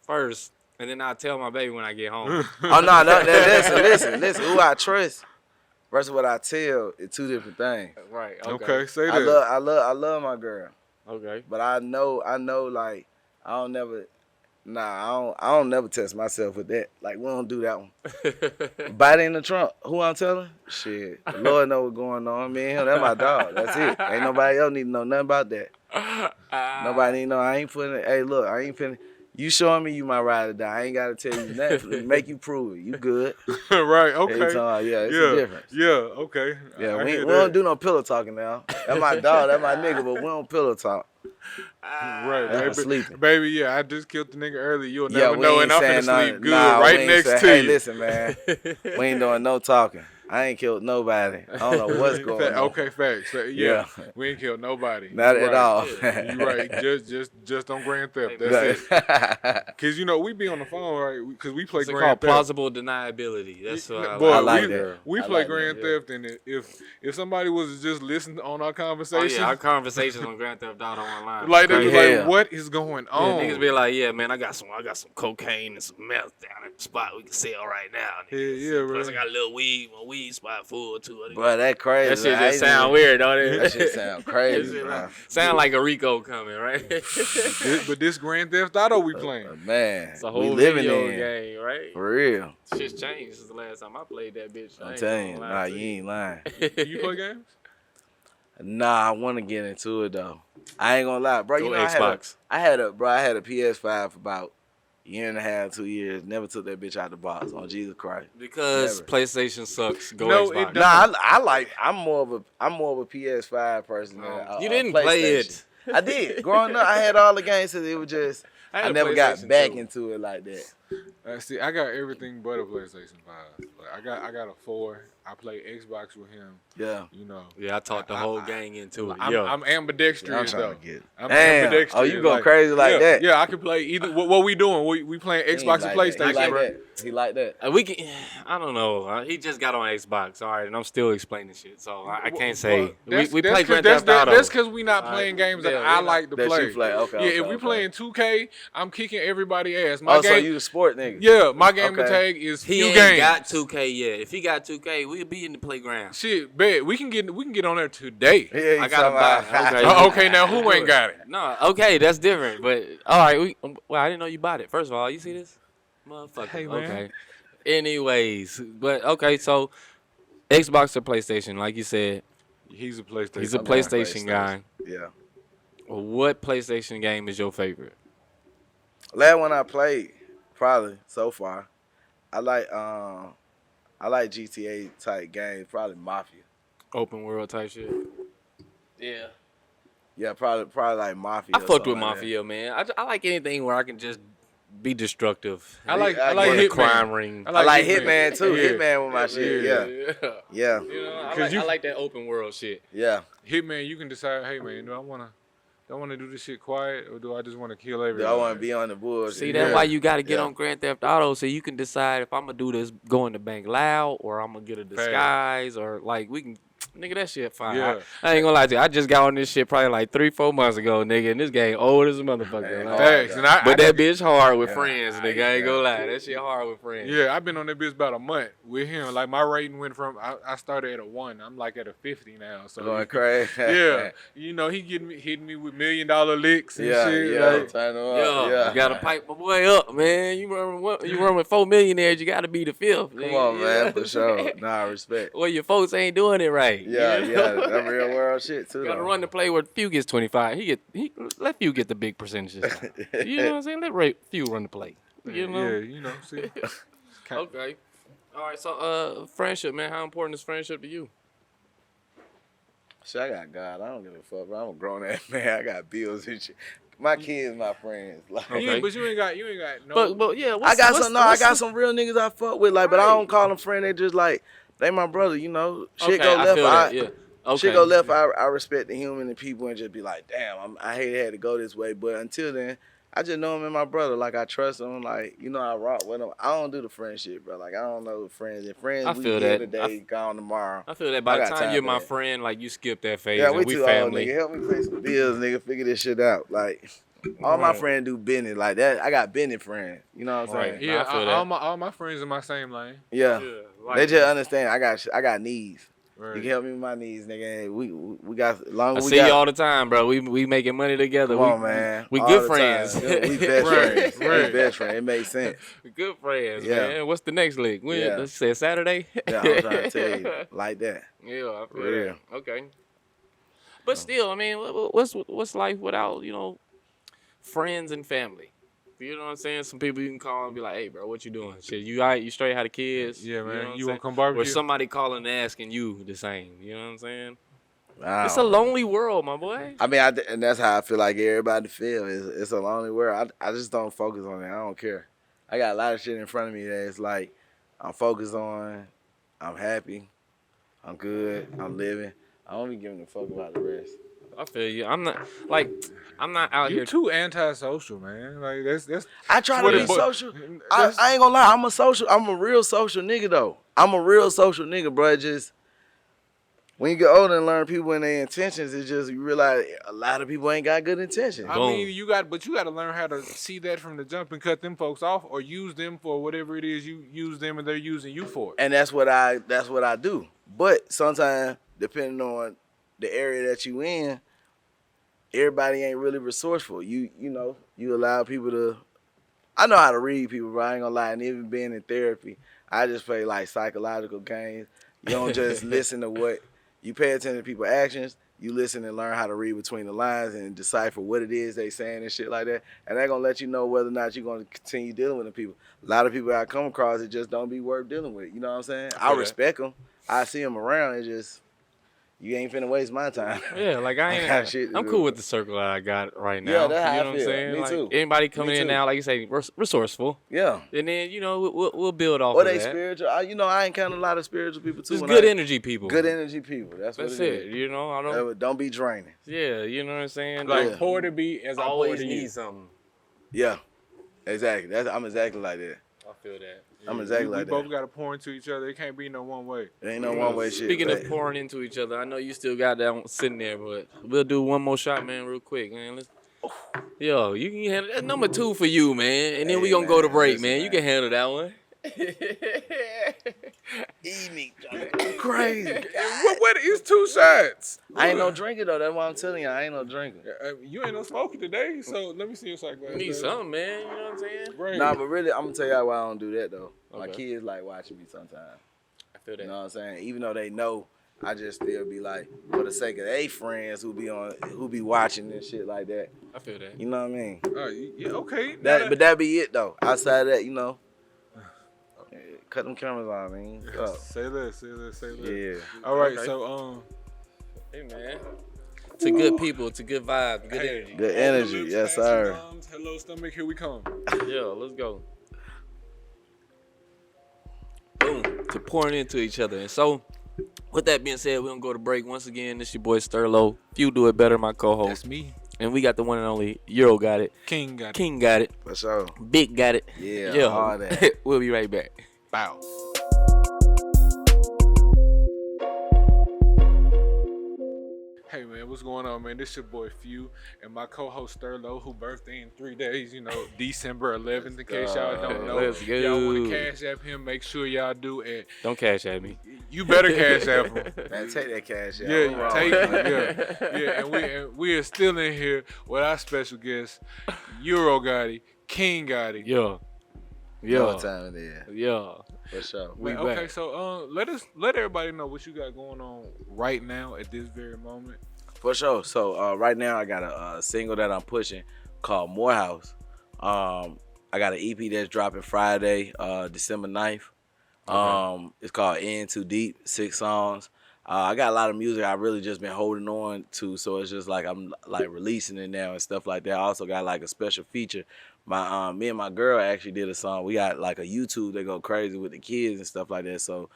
first, and then I'll tell my baby when I get home. Oh, no, listen. Who I trust versus what I tell is two different things. Right. Okay, say I that. love my girl. Okay. But I know, like, I don't never test myself with that. Like, we don't do that one. Bite in the trunk. Who I'm telling? Shit. The Lord know what's going on. Me and him, that's my dog. That's it. Ain't nobody else need to know nothing about that. Nobody need to know. I ain't putting it. Hey, look, I ain't finna. You showing me you my ride or die. I ain't gotta tell you nothing. Make you prove it. You good. Right, okay. Yeah, it's a difference. Yeah, okay. Yeah, we don't do no pillow talking now. That's my dog, that's my nigga, but we don't pillow talk. Right, That's baby. sleeping. Baby, yeah, I just killed the nigga early. You'll never we know, ain't and I'm saying finna sleep good we ain't next say- to Hey, you. listen, man. We ain't doing no talking. I ain't killed nobody. I don't know what's going on. Okay, facts. Yeah, we ain't killed nobody. Not at all. You right. Just on Grand Theft. That's it. Cause we be on the phone, right? Cause we play It's Grand called Theft. plausible deniability. That's what I Boy, I like. like that. We I play like Grand Theft, and if somebody was to just listen on our Oh conversation, yeah, our conversations on Grand Theft Auto online. like they be Yeah. like, "What is going Yeah, on?" niggas be like, yeah, man, I got some cocaine and some meth down at the spot we can sell right now. Niggas. Yeah, Plus, right. I got a little weed, my weed spot full too. Bro, that crazy. That shit I just ain't sound even- weird, don't it? That shit sound crazy, That shit bro. sound like a Rico coming, right? But this Grand Theft Auto we playing. Man, It's a we whole living video in. game, right? For real. Shit's changed since the last time I played that bitch. I I'm ain't telling you. gonna Nah, lie to you ain't lying. You play games? Nah, I want to get into it, though. I ain't gonna lie. Bro, Go you know, Xbox. I had a PS5 for about a year and a half, 2 years. Never took that bitch out the box, on Jesus Christ. Because Never. PlayStation sucks. Go No, Xbox. it Nah, I'm more of a PS5 person than a You didn't play PlayStation. it. I did. Growing up, I had all the games, so it was just I had I a never got PlayStation back too. into it like that. See, I got everything but a PlayStation 5. Like, I got a 4. I play Xbox with him. Yeah. Yeah, I talked the whole gang into it. I'm ambidextrous I'm though. trying to get it. I'm Damn. ambidextrous. Oh, you go crazy like that? Yeah, I can play either. What we doing? We playing Xbox and PlayStation, He like bro. that. He like that. We can. I don't know. He just got on Xbox. All right, and I'm still explaining shit, so I can't say. We play Grand Theft Auto. That's because we not playing games that I like to That play. you play. Okay. Yeah, if we playing 2K, I'm kicking everybody ass. My So game, you the sport nigga? yeah, my game Okay. tag is He few ain't games. got 2K yet. If he got 2K, we'll be in the playground. Shit, bet we can get on there today. Yeah, I gotta buy. Okay, now who ain't got it? No, okay, that's different. But all right, well, I didn't know you bought it. First of all, you see this, motherfucker. Hey, man. Okay. Anyways, but okay, so Xbox or PlayStation, like you said, He's a PlayStation. he's a I'm going PlayStation guy. Yeah. What PlayStation game is your favorite? Last one I played, probably so far, I like GTA type games, probably Mafia. Open world type shit. Yeah, Yeah, probably like Mafia. I or fucked something with like Mafia, man. I like anything where I can just be destructive. I like I Run a Hitman. crime ring. that. I like Hitman too. Yeah. Hitman with my shit. Yeah. Yeah. You know, Cause I like that open world shit. Yeah. Hitman, you can decide. Hey man, do I want to do this shit quiet or do I just want to kill Do everybody? I want to be on the bullshit? See, that's Yeah. why you got to get Yeah. on Grand Theft Auto so you can decide if I'm going to do this going to bank loud or I'm going to get a disguise or like we can. Nigga, that shit fine. Yeah. I ain't gonna lie to you. I just got on this shit probably like 3-4 months ago, nigga, and this game old as a motherfucker. Hey, like. Thanks. And I But that bitch hard with Yeah. friends, nigga. I ain't gonna lie. That shit hard with friends. Yeah, I've been on that bitch about a month with him. Like my rating went from I started at a 1. I'm like at a 50 now. So Going crazy. yeah, he hitting me with $1 million licks and Yeah. shit. Yeah. Like, Turn them Yo, up. Yeah. you gotta pipe my boy up, man. You run with 4 millionaires, you gotta be the fifth. Come on, man, for sure. Nah, respect. Well, your folks ain't doing it right. Yeah, you know? yeah, that real world shit too. Gotta though. run the play where Few gets 25. Let Few get the big percentages. You know what I'm saying? Let Few run the play. You know? yeah, you know. See, Okay. All right. So, friendship, man. How important is friendship to you? Shit, I got God. I don't give a fuck, bro. I'm a grown ass man. I got bills and shit. My kids, my friends. Like, Okay. but you ain't got no. But yeah, I got some real niggas I fuck with, like, but I Right. don't call them friend. They just like they my brother, you know. Shit Okay, go I left. feel that. Yeah. Okay. Shit go left. I respect the human and people and just be like, damn, I hate it had to go this way. But until then, I just know him and my brother. Like I trust him. Like you know, I rock with him. I don't do the friendship, bro. Like I don't know friends. If friends, I we feel here that. today, gone tomorrow. I feel that by I the got time time you're for my that. friend, like you skip that phase Yeah, and we we too old, family. nigga. Help me pay some bills, nigga. Figure this shit out. Like all my Right. friends do business like that. I got business friends. You know what I'm Right. saying? Yeah, I feel that. all my friends in my same lane. Yeah. like They just understand. I got needs. Right. You can help me with my needs, nigga. We got as long I as we see got. you all the time, bro. We making money together. Come on, man. We All good the friends. time. Yeah, we best Right, friends. right. We best friends. It makes sense. We good friends, Yeah. man. What's the next lick? When? Yeah. Let's say Saturday. Yeah, I'm trying to tell you like that. Yeah, I feel For real. that. Okay. But still, I mean, what's life without friends and family? You know what I'm saying? Some people you can call and be like, hey, bro, what you doing? Shit, you all right? You straight? How the kids? Yeah, man. You know You want to come barbecue? Or somebody calling and asking you the same. You know what I'm saying? It's a lonely world, my boy. I mean, and that's how I feel like everybody feels. It's a lonely world. I just don't focus on it. I don't care. I got a lot of shit in front of me that it's like I'm focused on. I'm happy. I'm good. I'm living. I don't be giving a fuck about the rest. I feel you. I'm not out here. You too antisocial, man. Like that's. I try to be social. I ain't gonna lie. I'm a real social nigga though. I'm a real social nigga, bro. Just when you get older and learn people and their intentions, it's just you realize a lot of people ain't got good intentions. I mean, you got to learn how to see that from the jump and cut them folks off, or use them for whatever it is you use them and they're using you for. And that's what I do. But sometimes, depending on the area that you in, everybody ain't really resourceful. You know, you allow people to. I know how to read people, but I ain't gonna lie. And even being in therapy, I just play like psychological games. You don't just listen to what. You pay attention to people's actions. You listen and learn how to read between the lines and decipher what it is they saying and shit like that. And they're going to let you know whether or not you're going to continue dealing with the people. A lot of people I come across, it just don't be worth dealing with. You know what I'm saying? I respect them. I see them around. It's just, you ain't finna waste my time. Yeah, like I'm cool with the circle that I got right now. Yeah, that's how you know I what I'm saying? Me like, too. Anybody coming in now, like you say, resourceful. Yeah. And then, you know, we'll build off or of they that. spiritual. You know, I encounter a lot of spiritual people too. Just good energy people. Good energy people. That's what it is. You know, don't be draining. Yeah, you know what I'm saying? Like pour to be as I always pour to need you. something. Yeah, exactly. I'm exactly like that. I feel that. I'm exactly like that. We both got to pour into each other. It can't be no one way. It ain't no one way shit. Speaking of pouring into each other, I know you still got that one sitting there, but we'll do one more shot, man, real quick, man. Yo, you can handle that. Number 2 for you, man. And then we gonna go to break, man. You can handle that one. Eating crazy. What is 2 shots? I ain't no drinker though. That's why I'm telling you, I ain't no drinker. You ain't no smoker today, so let me see your shot glass. You need something, man. You know what I'm saying? Right. Nah, but really, I'm gonna tell y'all why I don't do that though. Okay. My kids like watching me sometimes. I feel that. You know what I'm saying? Even though they know, I just still be like, for the sake of they friends who be watching and shit like that. I feel that. You know what I mean? Yeah, okay. But that be it though. Outside of that, you know. Cut them cameras on, man. Say less. Yeah. All right, Okay. so Hey, man. To good people, to good vibes, good energy. Good energy, yes sir. Hello, stomach. Here we come. Yeah, let's go. Boom. To pouring into each other. And so, with that being said, we're going to go to break. Once again, this your boy Sterlo. Few Do It Better, my co-host. That's me. And we got the one and only Euro got it. King got it. For sure. Big got it. Yeah, all that. We'll be right back. Bow. Hey man, what's going on, man? This your boy Few and my co-host Sterlo, who birthday in 3 days. You know, December 11th. In case y'all don't know, Let's go. y'all want to cash app him, make sure y'all do it. Don't cash at me. You better cash app him. Man, take that cash out. Yeah, take it. Yeah. And we are still in here with our special guest, Euro Gotti, King Gotti. Yeah. What time it is? Yeah. For sure. Man, okay, so let everybody know what you got going on right now at this very moment. For sure. So right now I got a single that I'm pushing called Morehouse. I got an EP that's dropping Friday, December 9th. Okay. It's called In Too Deep, 6 songs. I got a lot of music I really just been holding on to, so it's just like I'm like releasing it now and stuff like that. I also got like a special feature. Me and my girl actually did a song. We got like a YouTube that go crazy with the kids and stuff like that. So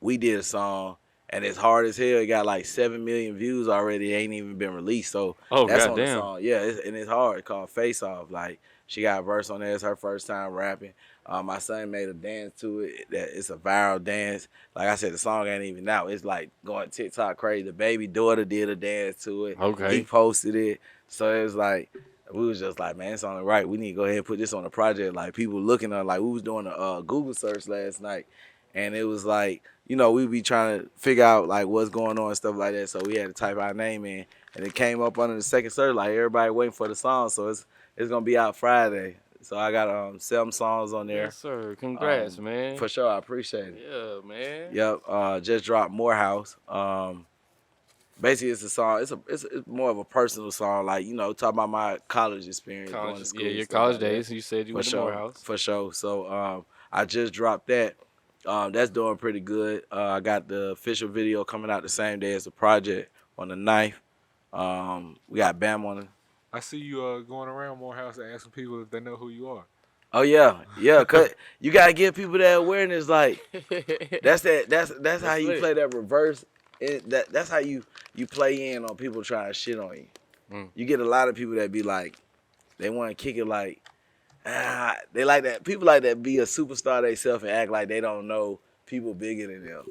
we did a song and it's hard as hell. It got like 7 million views already. It ain't even been released. So that's on the song. Yeah, and it's hard. It's called Face Off. Like she got a verse on there. It's her first time rapping. My son made a dance to it. It's a viral dance. Like I said, the song ain't even out. It's like going TikTok crazy. The baby daughter did a dance to it. Okay. He posted it. So it was like, we was just like, man, it's only right. We need to go ahead and put this on a project. Like people looking at, like we was doing a Google search last night, and it was like, you know, we be trying to figure out like what's going on and stuff like that. So we had to type our name in, and it came up under the second search. Like everybody waiting for the song, so it's gonna be out Friday. So I got 7 songs on there. Yes, sir. Congrats, man. For sure, I appreciate it. Yeah, man. Yep. Just dropped Morehouse. basically it's a song. It's more of a personal song. Like, you know, talk about my college experience, going to school. Yeah, your stuff college like that. days. You said you For went to sure, Morehouse. for sure. So I just dropped that. That's doing pretty good. I got the official video coming out the same day as the project on the 9th. We got Bam on it. I see you going around Morehouse and asking people if they know who you are. Oh yeah, cause you gotta give people that awareness. Like that's how you play that reverse. That's how you play in on people trying to shit on you. You get a lot of people that be like, they want to kick it like, they like that. People like that be a superstar themselves and act like they don't know people bigger than them.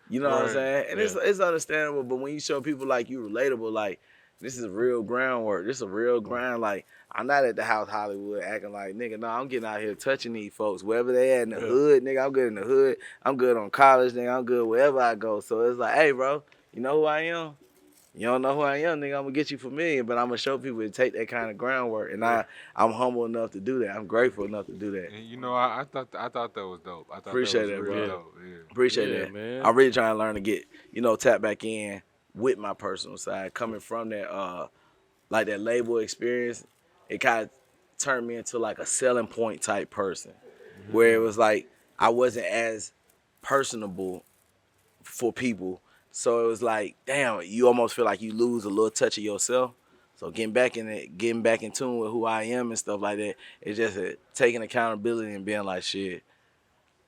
You know what I'm saying? And it's understandable, but when you show people like you relatable, like this is real groundwork. This is a real grind. Like I'm not at the house Hollywood acting like, nigga, no, I'm getting out here touching these folks. Wherever they at in the hood, nigga, I'm good in the hood. I'm good on college, nigga. I'm good wherever I go. So it's like, hey, bro, you know who I am? You don't know who I am, nigga. I'm gonna get you for me, but I'm gonna show people to take that kind of groundwork, and I'm humble enough to do that. I'm grateful enough to do that. And you know, I thought that was dope. I thought Appreciate that was that, really bro. dope. Yeah. Appreciate that, man. I'm really trying to learn to get, tap back in with my personal side, coming from that, like that label experience. It kind of turned me into like a selling point type person, where it was like I wasn't as personable for people. So it was like, damn, you almost feel like you lose a little touch of yourself. So getting back in tune with who I am and stuff like that, it's just taking accountability and being like, shit,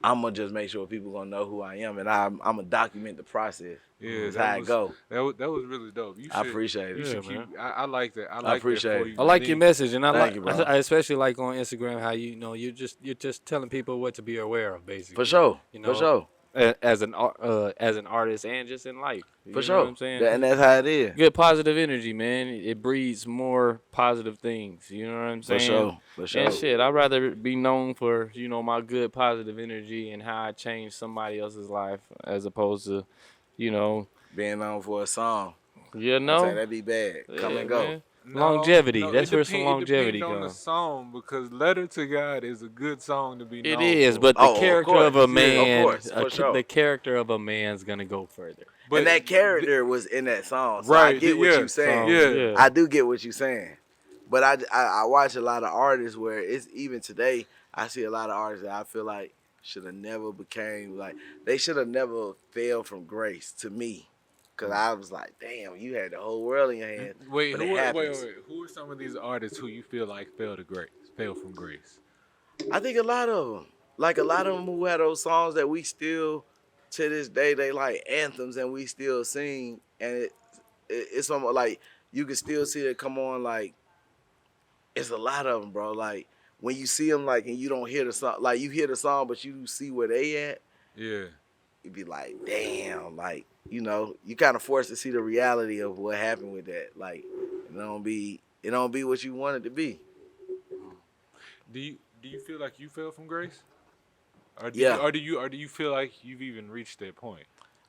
I'm gonna just make sure people gonna know who I am, and I'm gonna document the process. Yeah, that's how it go. That was really dope. I appreciate it. You should keep. I like that. I appreciate that it. for I like your message, and Thank you, bro. I especially like on Instagram how you're just telling people what to be aware of, basically. For sure. For sure. As an artist and just in life. For You sure. know what I'm saying? And that's how it is. Good positive energy, man. It breeds more positive things. You know what I'm saying? For sure. For sure. And shit, I'd rather be known for, my good positive energy and how I change somebody else's life as opposed to, being known for a song. No. That'd be bad. Come and go. Man. Longevity. No, that's where some longevity comes. It depends on the comes. song, because "Letter to God" is a good song to be known. It is, for. but the character of a Yeah, man, of course, for sure. the character of a man's gonna go further. But and that character was in that song, so right? I get what you're saying. Yeah, I do get what you're saying. But I watch a lot of artists where it's even today. I see a lot of artists that I feel like should have never became like they should have never failed from grace to me. Cause I was like, damn, you had the whole world in your hands. Wait. Who are some of these artists who you feel like fell from grace? I think a lot of them. Like a lot of them who had those songs that we still, to this day, they like anthems and we still sing. And it's almost like you can still see it come on. Like it's a lot of them, bro. Like when you see them, like and you don't hear the song, like you hear the song, but you see where they at. Yeah. You'd be like, damn, like. You kind of forced to see the reality of what happened with that. Like, it don't be what you want it to be. Do you feel like you fell from grace? Or do you feel like you've even reached that point?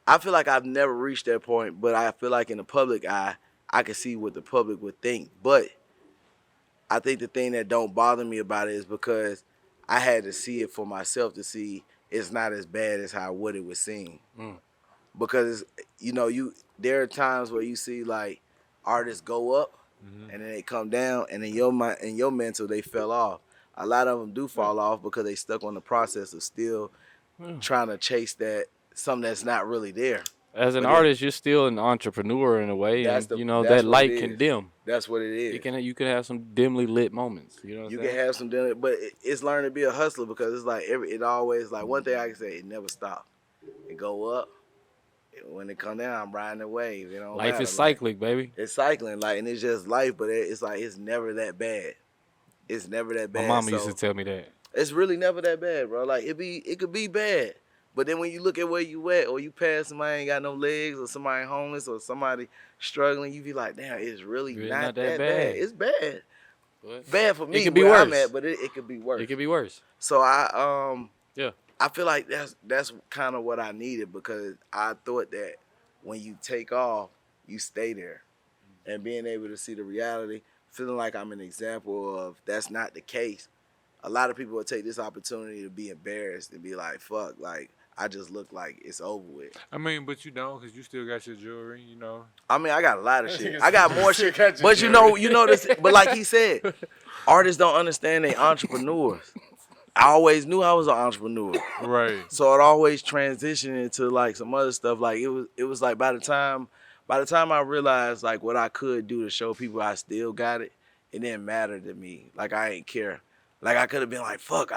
I feel like I've never reached that point, but I feel like in the public eye, I can see what the public would think. But I think the thing that don't bother me about it is because I had to see it for myself to see it's not as bad as what it was seen. Because there are times where you see like artists go up and then they come down, and in your mental they fell off. A lot of them do fall off because they stuck on the process of still trying to chase that something that's not really there. As an artist, you're still an entrepreneur in a way, and that light can dim. That's what it is. You can have some dimly lit moments. You can have some dimly, but it's learning to be a hustler because it's like it always like one thing I can say, it never stops. It go up. When it come down, I'm riding the wave. Life is cyclic, baby. It's cycling, and it's just life, but it's like it's never that bad. It's never that bad. My mama used to tell me that. It's really never that bad, bro. Like it could be bad, but then when you look at where you at, or you pass somebody ain't got no legs, or somebody homeless, or somebody struggling, you be like, damn, it's really not that bad. It's bad. But bad for me. It could be worse. I'm at, but it could be worse. It could be worse. So I feel like that's kind of what I needed, because I thought that when you take off, you stay there. And being able to see the reality, feeling like I'm an example of that's not the case. A lot of people will take this opportunity to be embarrassed and be like, fuck, like, I just look like it's over with. I mean, but you don't, because you still got your jewelry, you know. I mean, I got a lot of shit. I got more shit. But you know this. But like he said, artists don't understand they entrepreneurs. I always knew I was an entrepreneur. Right. So it always transitioned into like some other stuff. Like it was like by the time I realized like what I could do to show people I still got it, it didn't matter to me. Like I ain't care. Like I could have been like, fuck,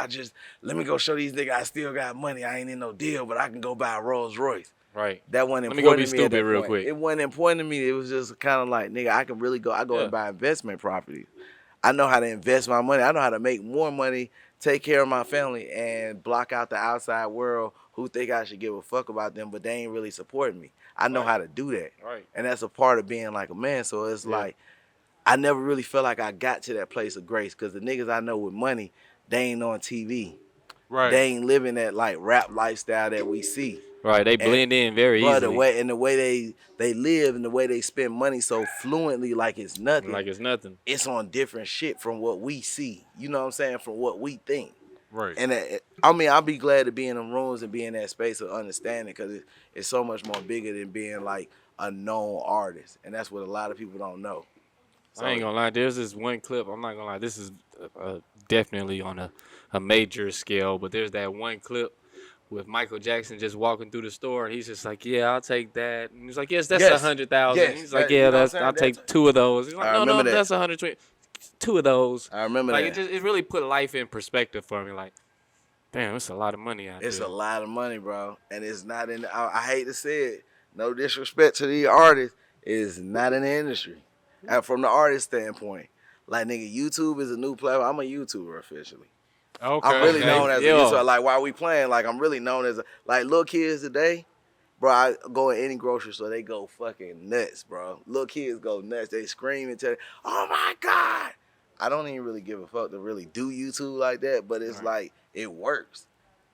let me go show these niggas I still got money. I ain't in no deal, but I can go buy a Rolls Royce. Right. That wasn't Let important me go to be me. stupid real quick. It wasn't important to me. It was just kind of like, nigga, I can really go. I go and buy investment properties. I know how to invest my money. I know how to make more money, take care of my family, and block out the outside world who think I should give a fuck about them, but they ain't really supporting me. I know how to do that. Right. And that's a part of being like a man. So it's like, I never really felt like I got to that place of grace because the niggas I know with money, they ain't on TV. Right. They ain't living that like rap lifestyle that we see. Right, they blend in very easily. The way they live and the way they spend money so fluently like it's nothing. Like it's nothing. It's on different shit from what we see. You know what I'm saying? From what we think. Right. And I mean, I'll be glad to be in them rooms and be in that space of understanding because it's so much more bigger than being like a known artist. And that's what a lot of people don't know. So, I ain't gonna lie. There's this one clip. I'm not gonna lie. This is definitely on a major scale, but there's that one clip with Michael Jackson just walking through the store, and he's just like, "Yeah, I'll take that." And he's like, "Yes, that's 100,000." Yes, he's like, that, "Yeah, you know I'll take 2 of those." He's like, "No, that. that's 120. 2 of those." I remember like, that. It really put life in perspective for me. Like, damn, it's a lot of money out there. It's a lot of money, bro, and it's not in. I hate to say it. No disrespect to these artists, it's not in the industry. And from the artist standpoint, like nigga, YouTube is a new platform. I'm a YouTuber officially. Okay. I'm really known as a YouTuber. Like while we playing, like I'm really known as like little kids today, bro. I go in any grocery store, they go fucking nuts, bro. Little kids go nuts. They scream and tell, "Oh my God!" I don't even really give a fuck to really do YouTube like that, but it's like it works.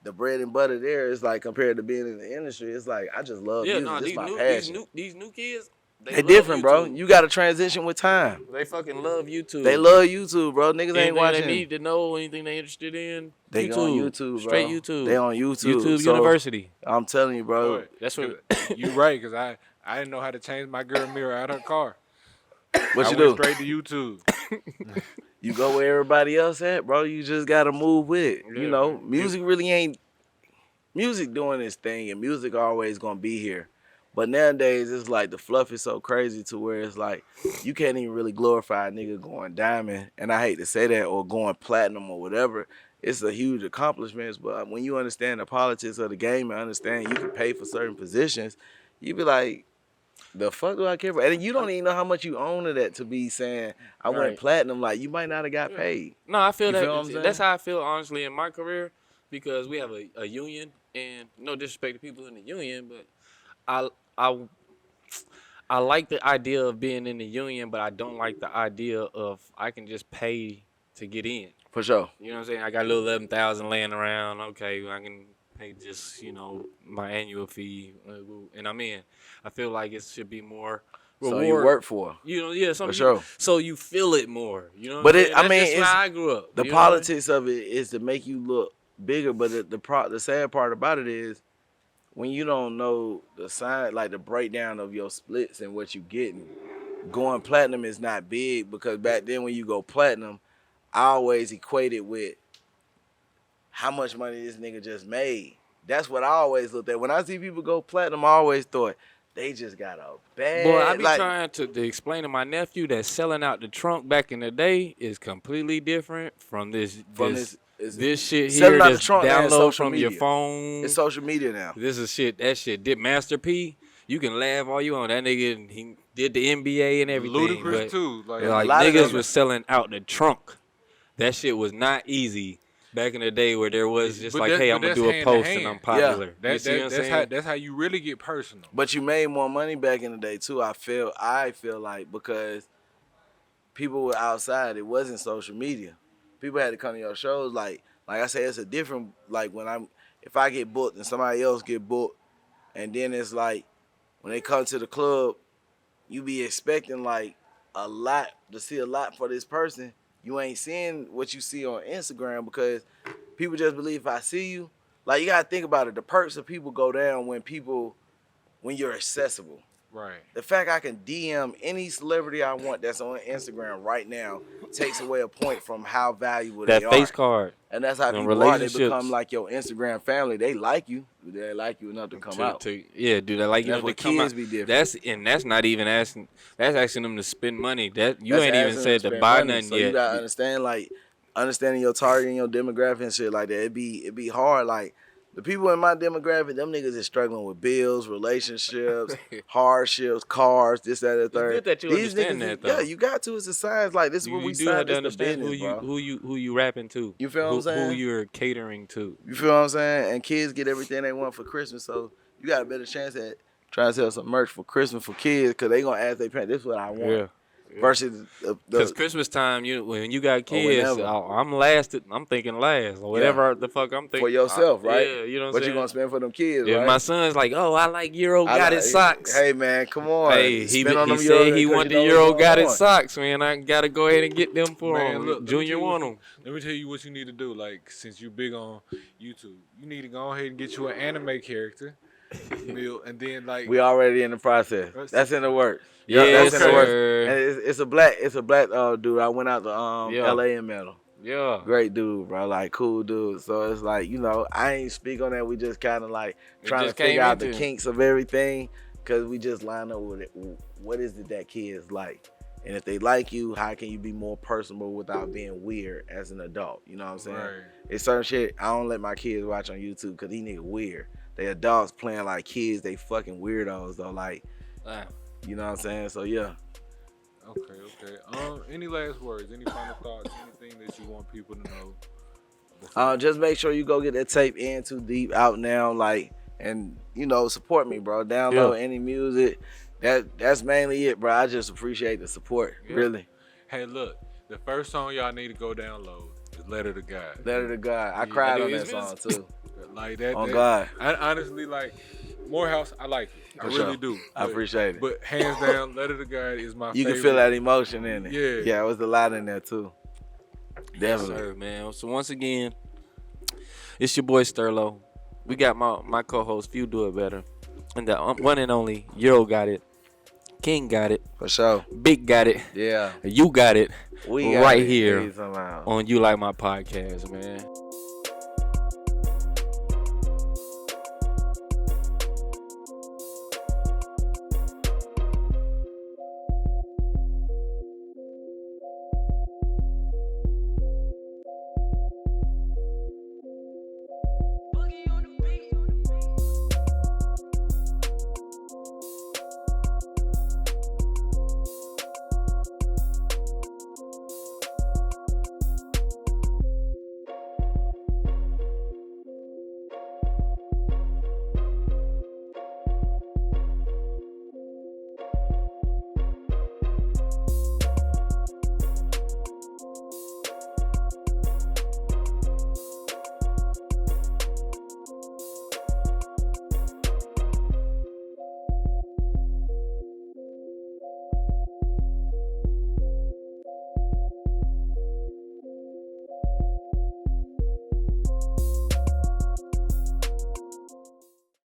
The bread and butter there is like compared to being in the industry, it's like I just love music. No, This my passion. these new kids, They different, bro. You got to transition with time. They fucking love YouTube. They love YouTube, bro. Niggas ain't watching. They need to know anything they interested in. They go on YouTube, bro. Straight YouTube. They on YouTube. YouTube so, University. I'm telling you, bro. Boy, that's what you right, because I didn't know how to change my girl mirror out of her car. What you I do? went straight to YouTube. You go where everybody else at, bro. You just gotta move with it. You know, music really ain't. Music doing this thing, and music always gonna be here. But nowadays, it's like the fluff is so crazy to where it's like you can't even really glorify a nigga going diamond. And I hate to say that, or going platinum or whatever. It's a huge accomplishment. But when you understand the politics of the game and understand you can pay for certain positions, you be like, the fuck do I care for? And you don't even know how much you own of that to be saying I went platinum. Like you might not have got paid. No, I feel that. That's how I feel honestly in my career because we have a union, and no disrespect to people in the union, but I like the idea of being in the union, but I don't like the idea of I can just pay to get in. For sure. You know what I'm saying? I got a little 11,000 laying around. Okay, I can pay just my annual fee, and I'm in. I feel like it should be more reward. So you work for. Something. For sure. So you feel it more. You know. But That's it's how I grew up. The politics of it is to make you look bigger, but the sad part about it is when you don't know the sign, like the breakdown of your splits and what you getting, going platinum is not big because back then when you go platinum, I always equate it with how much money this nigga just made. That's what I always looked at. When I see people go platinum, I always thought they just got a bad. Boy, I be trying to explain to my nephew that selling out the trunk back in the day is completely different from this shit here that's download from your phone. It's social media now. This is shit. That shit did Master P. You can laugh all you want. That nigga, he did the NBA and everything. Ludacris too. Like niggas was selling out the trunk. That shit was not easy back in the day where there was just hey, I'm gonna do a post and I'm popular. Yeah. That's how you really get personal. But you made more money back in the day too. I feel like because people were outside. It wasn't social media. People had to come to your shows. Like I said, it's a different if I get booked and somebody else get booked, and then it's like when they come to the club, you be expecting like a lot to see a lot for this person. You ain't seeing what you see on Instagram because people just believe if I see you, Like, you gotta think about it. The perks of people go down when you're accessible. Right. The fact I can DM any celebrity I want that's on Instagram right now takes away a point from how valuable they are. That face card. And that's how Them people are. They relationships. become like your Instagram family. They like you. They like you enough to come out. Yeah, dude, they like you That's enough what to come kids out. be different. That's not even asking. That's asking them to spend money. That you That's ain't even asking said them to spend buy money. nothing So yet. you gotta understand, like, understanding your target and your demographic and shit like that. It'd be hard. Like, the people in my demographic, them niggas is struggling with bills, relationships, hardships, cars, this, that, and the third. It's good that you understand that, though. Yeah, you got to. It's a science. Like, this is what we do have signed. to This the understand business, bro. who you rapping to. You feel what I'm saying? Who you're catering to. You feel what I'm saying? And kids get everything they want for Christmas, so you got a better chance at trying to sell some merch for Christmas for kids, because they going to ask their parents, this is what I want. Yeah. Versus Because Christmas time, when you got kids, whenever. I'm thinking last or whatever the fuck I'm thinking. for yourself, right? Yeah, you know what I'm What saying? you going to spend for them kids, If right? my son's like, oh, I like Euro got his socks. Hey, man, come on. Hey, he Spend on them said Euros he 'cause wanted you the know Euro what's got going his on. socks, man. I got to go ahead and get them for Man, him. look, let me Junior tell you want what them. Let me tell you what you need to do. Like, since you big on YouTube, you need to go ahead and get you an anime character, and then like We already in the process. That's in the works. Yes, that's in the works. sir. And it's a black dude. I went out to LA and met him. Yeah. Great dude, bro. Like, cool dude. So it's like, I ain't speak on that. We just kind of like trying to just came figure out the into it. kinks of everything, because we just line up with it. What is it that kids like? And if they like you, how can you be more personable without being weird as an adult? You know what I'm saying? Right. It's certain shit I don't let my kids watch on YouTube because these niggas weird. They adults playing like kids. They fucking weirdos though. Like, you know what I'm saying? So yeah. Okay. Any last words? Any final thoughts? Anything that you want people to know? Just make sure you go get that tape In Too Deep out now, like, and support me, bro. Download any music. That's mainly it, bro. I just appreciate the support, really. Hey, look, the first song y'all need to go download is "Letter to God." Letter to God. I cried on that song too. Like that. On God. I honestly like Morehouse. I like it. I really do. I appreciate it. But hands down, "Letter to God" is my You favorite. can feel that emotion in it. Yeah. Yeah, it was a lot in there too. Definitely. Yes, sir, man. So once again, it's your boy Sterlo. We got my co-host Few Do It Better, and the one and only Euro got it, King got it, For sure. Big got it, Yeah. you got it, We got right it. here Please, somehow. on You Like My Podcast, man.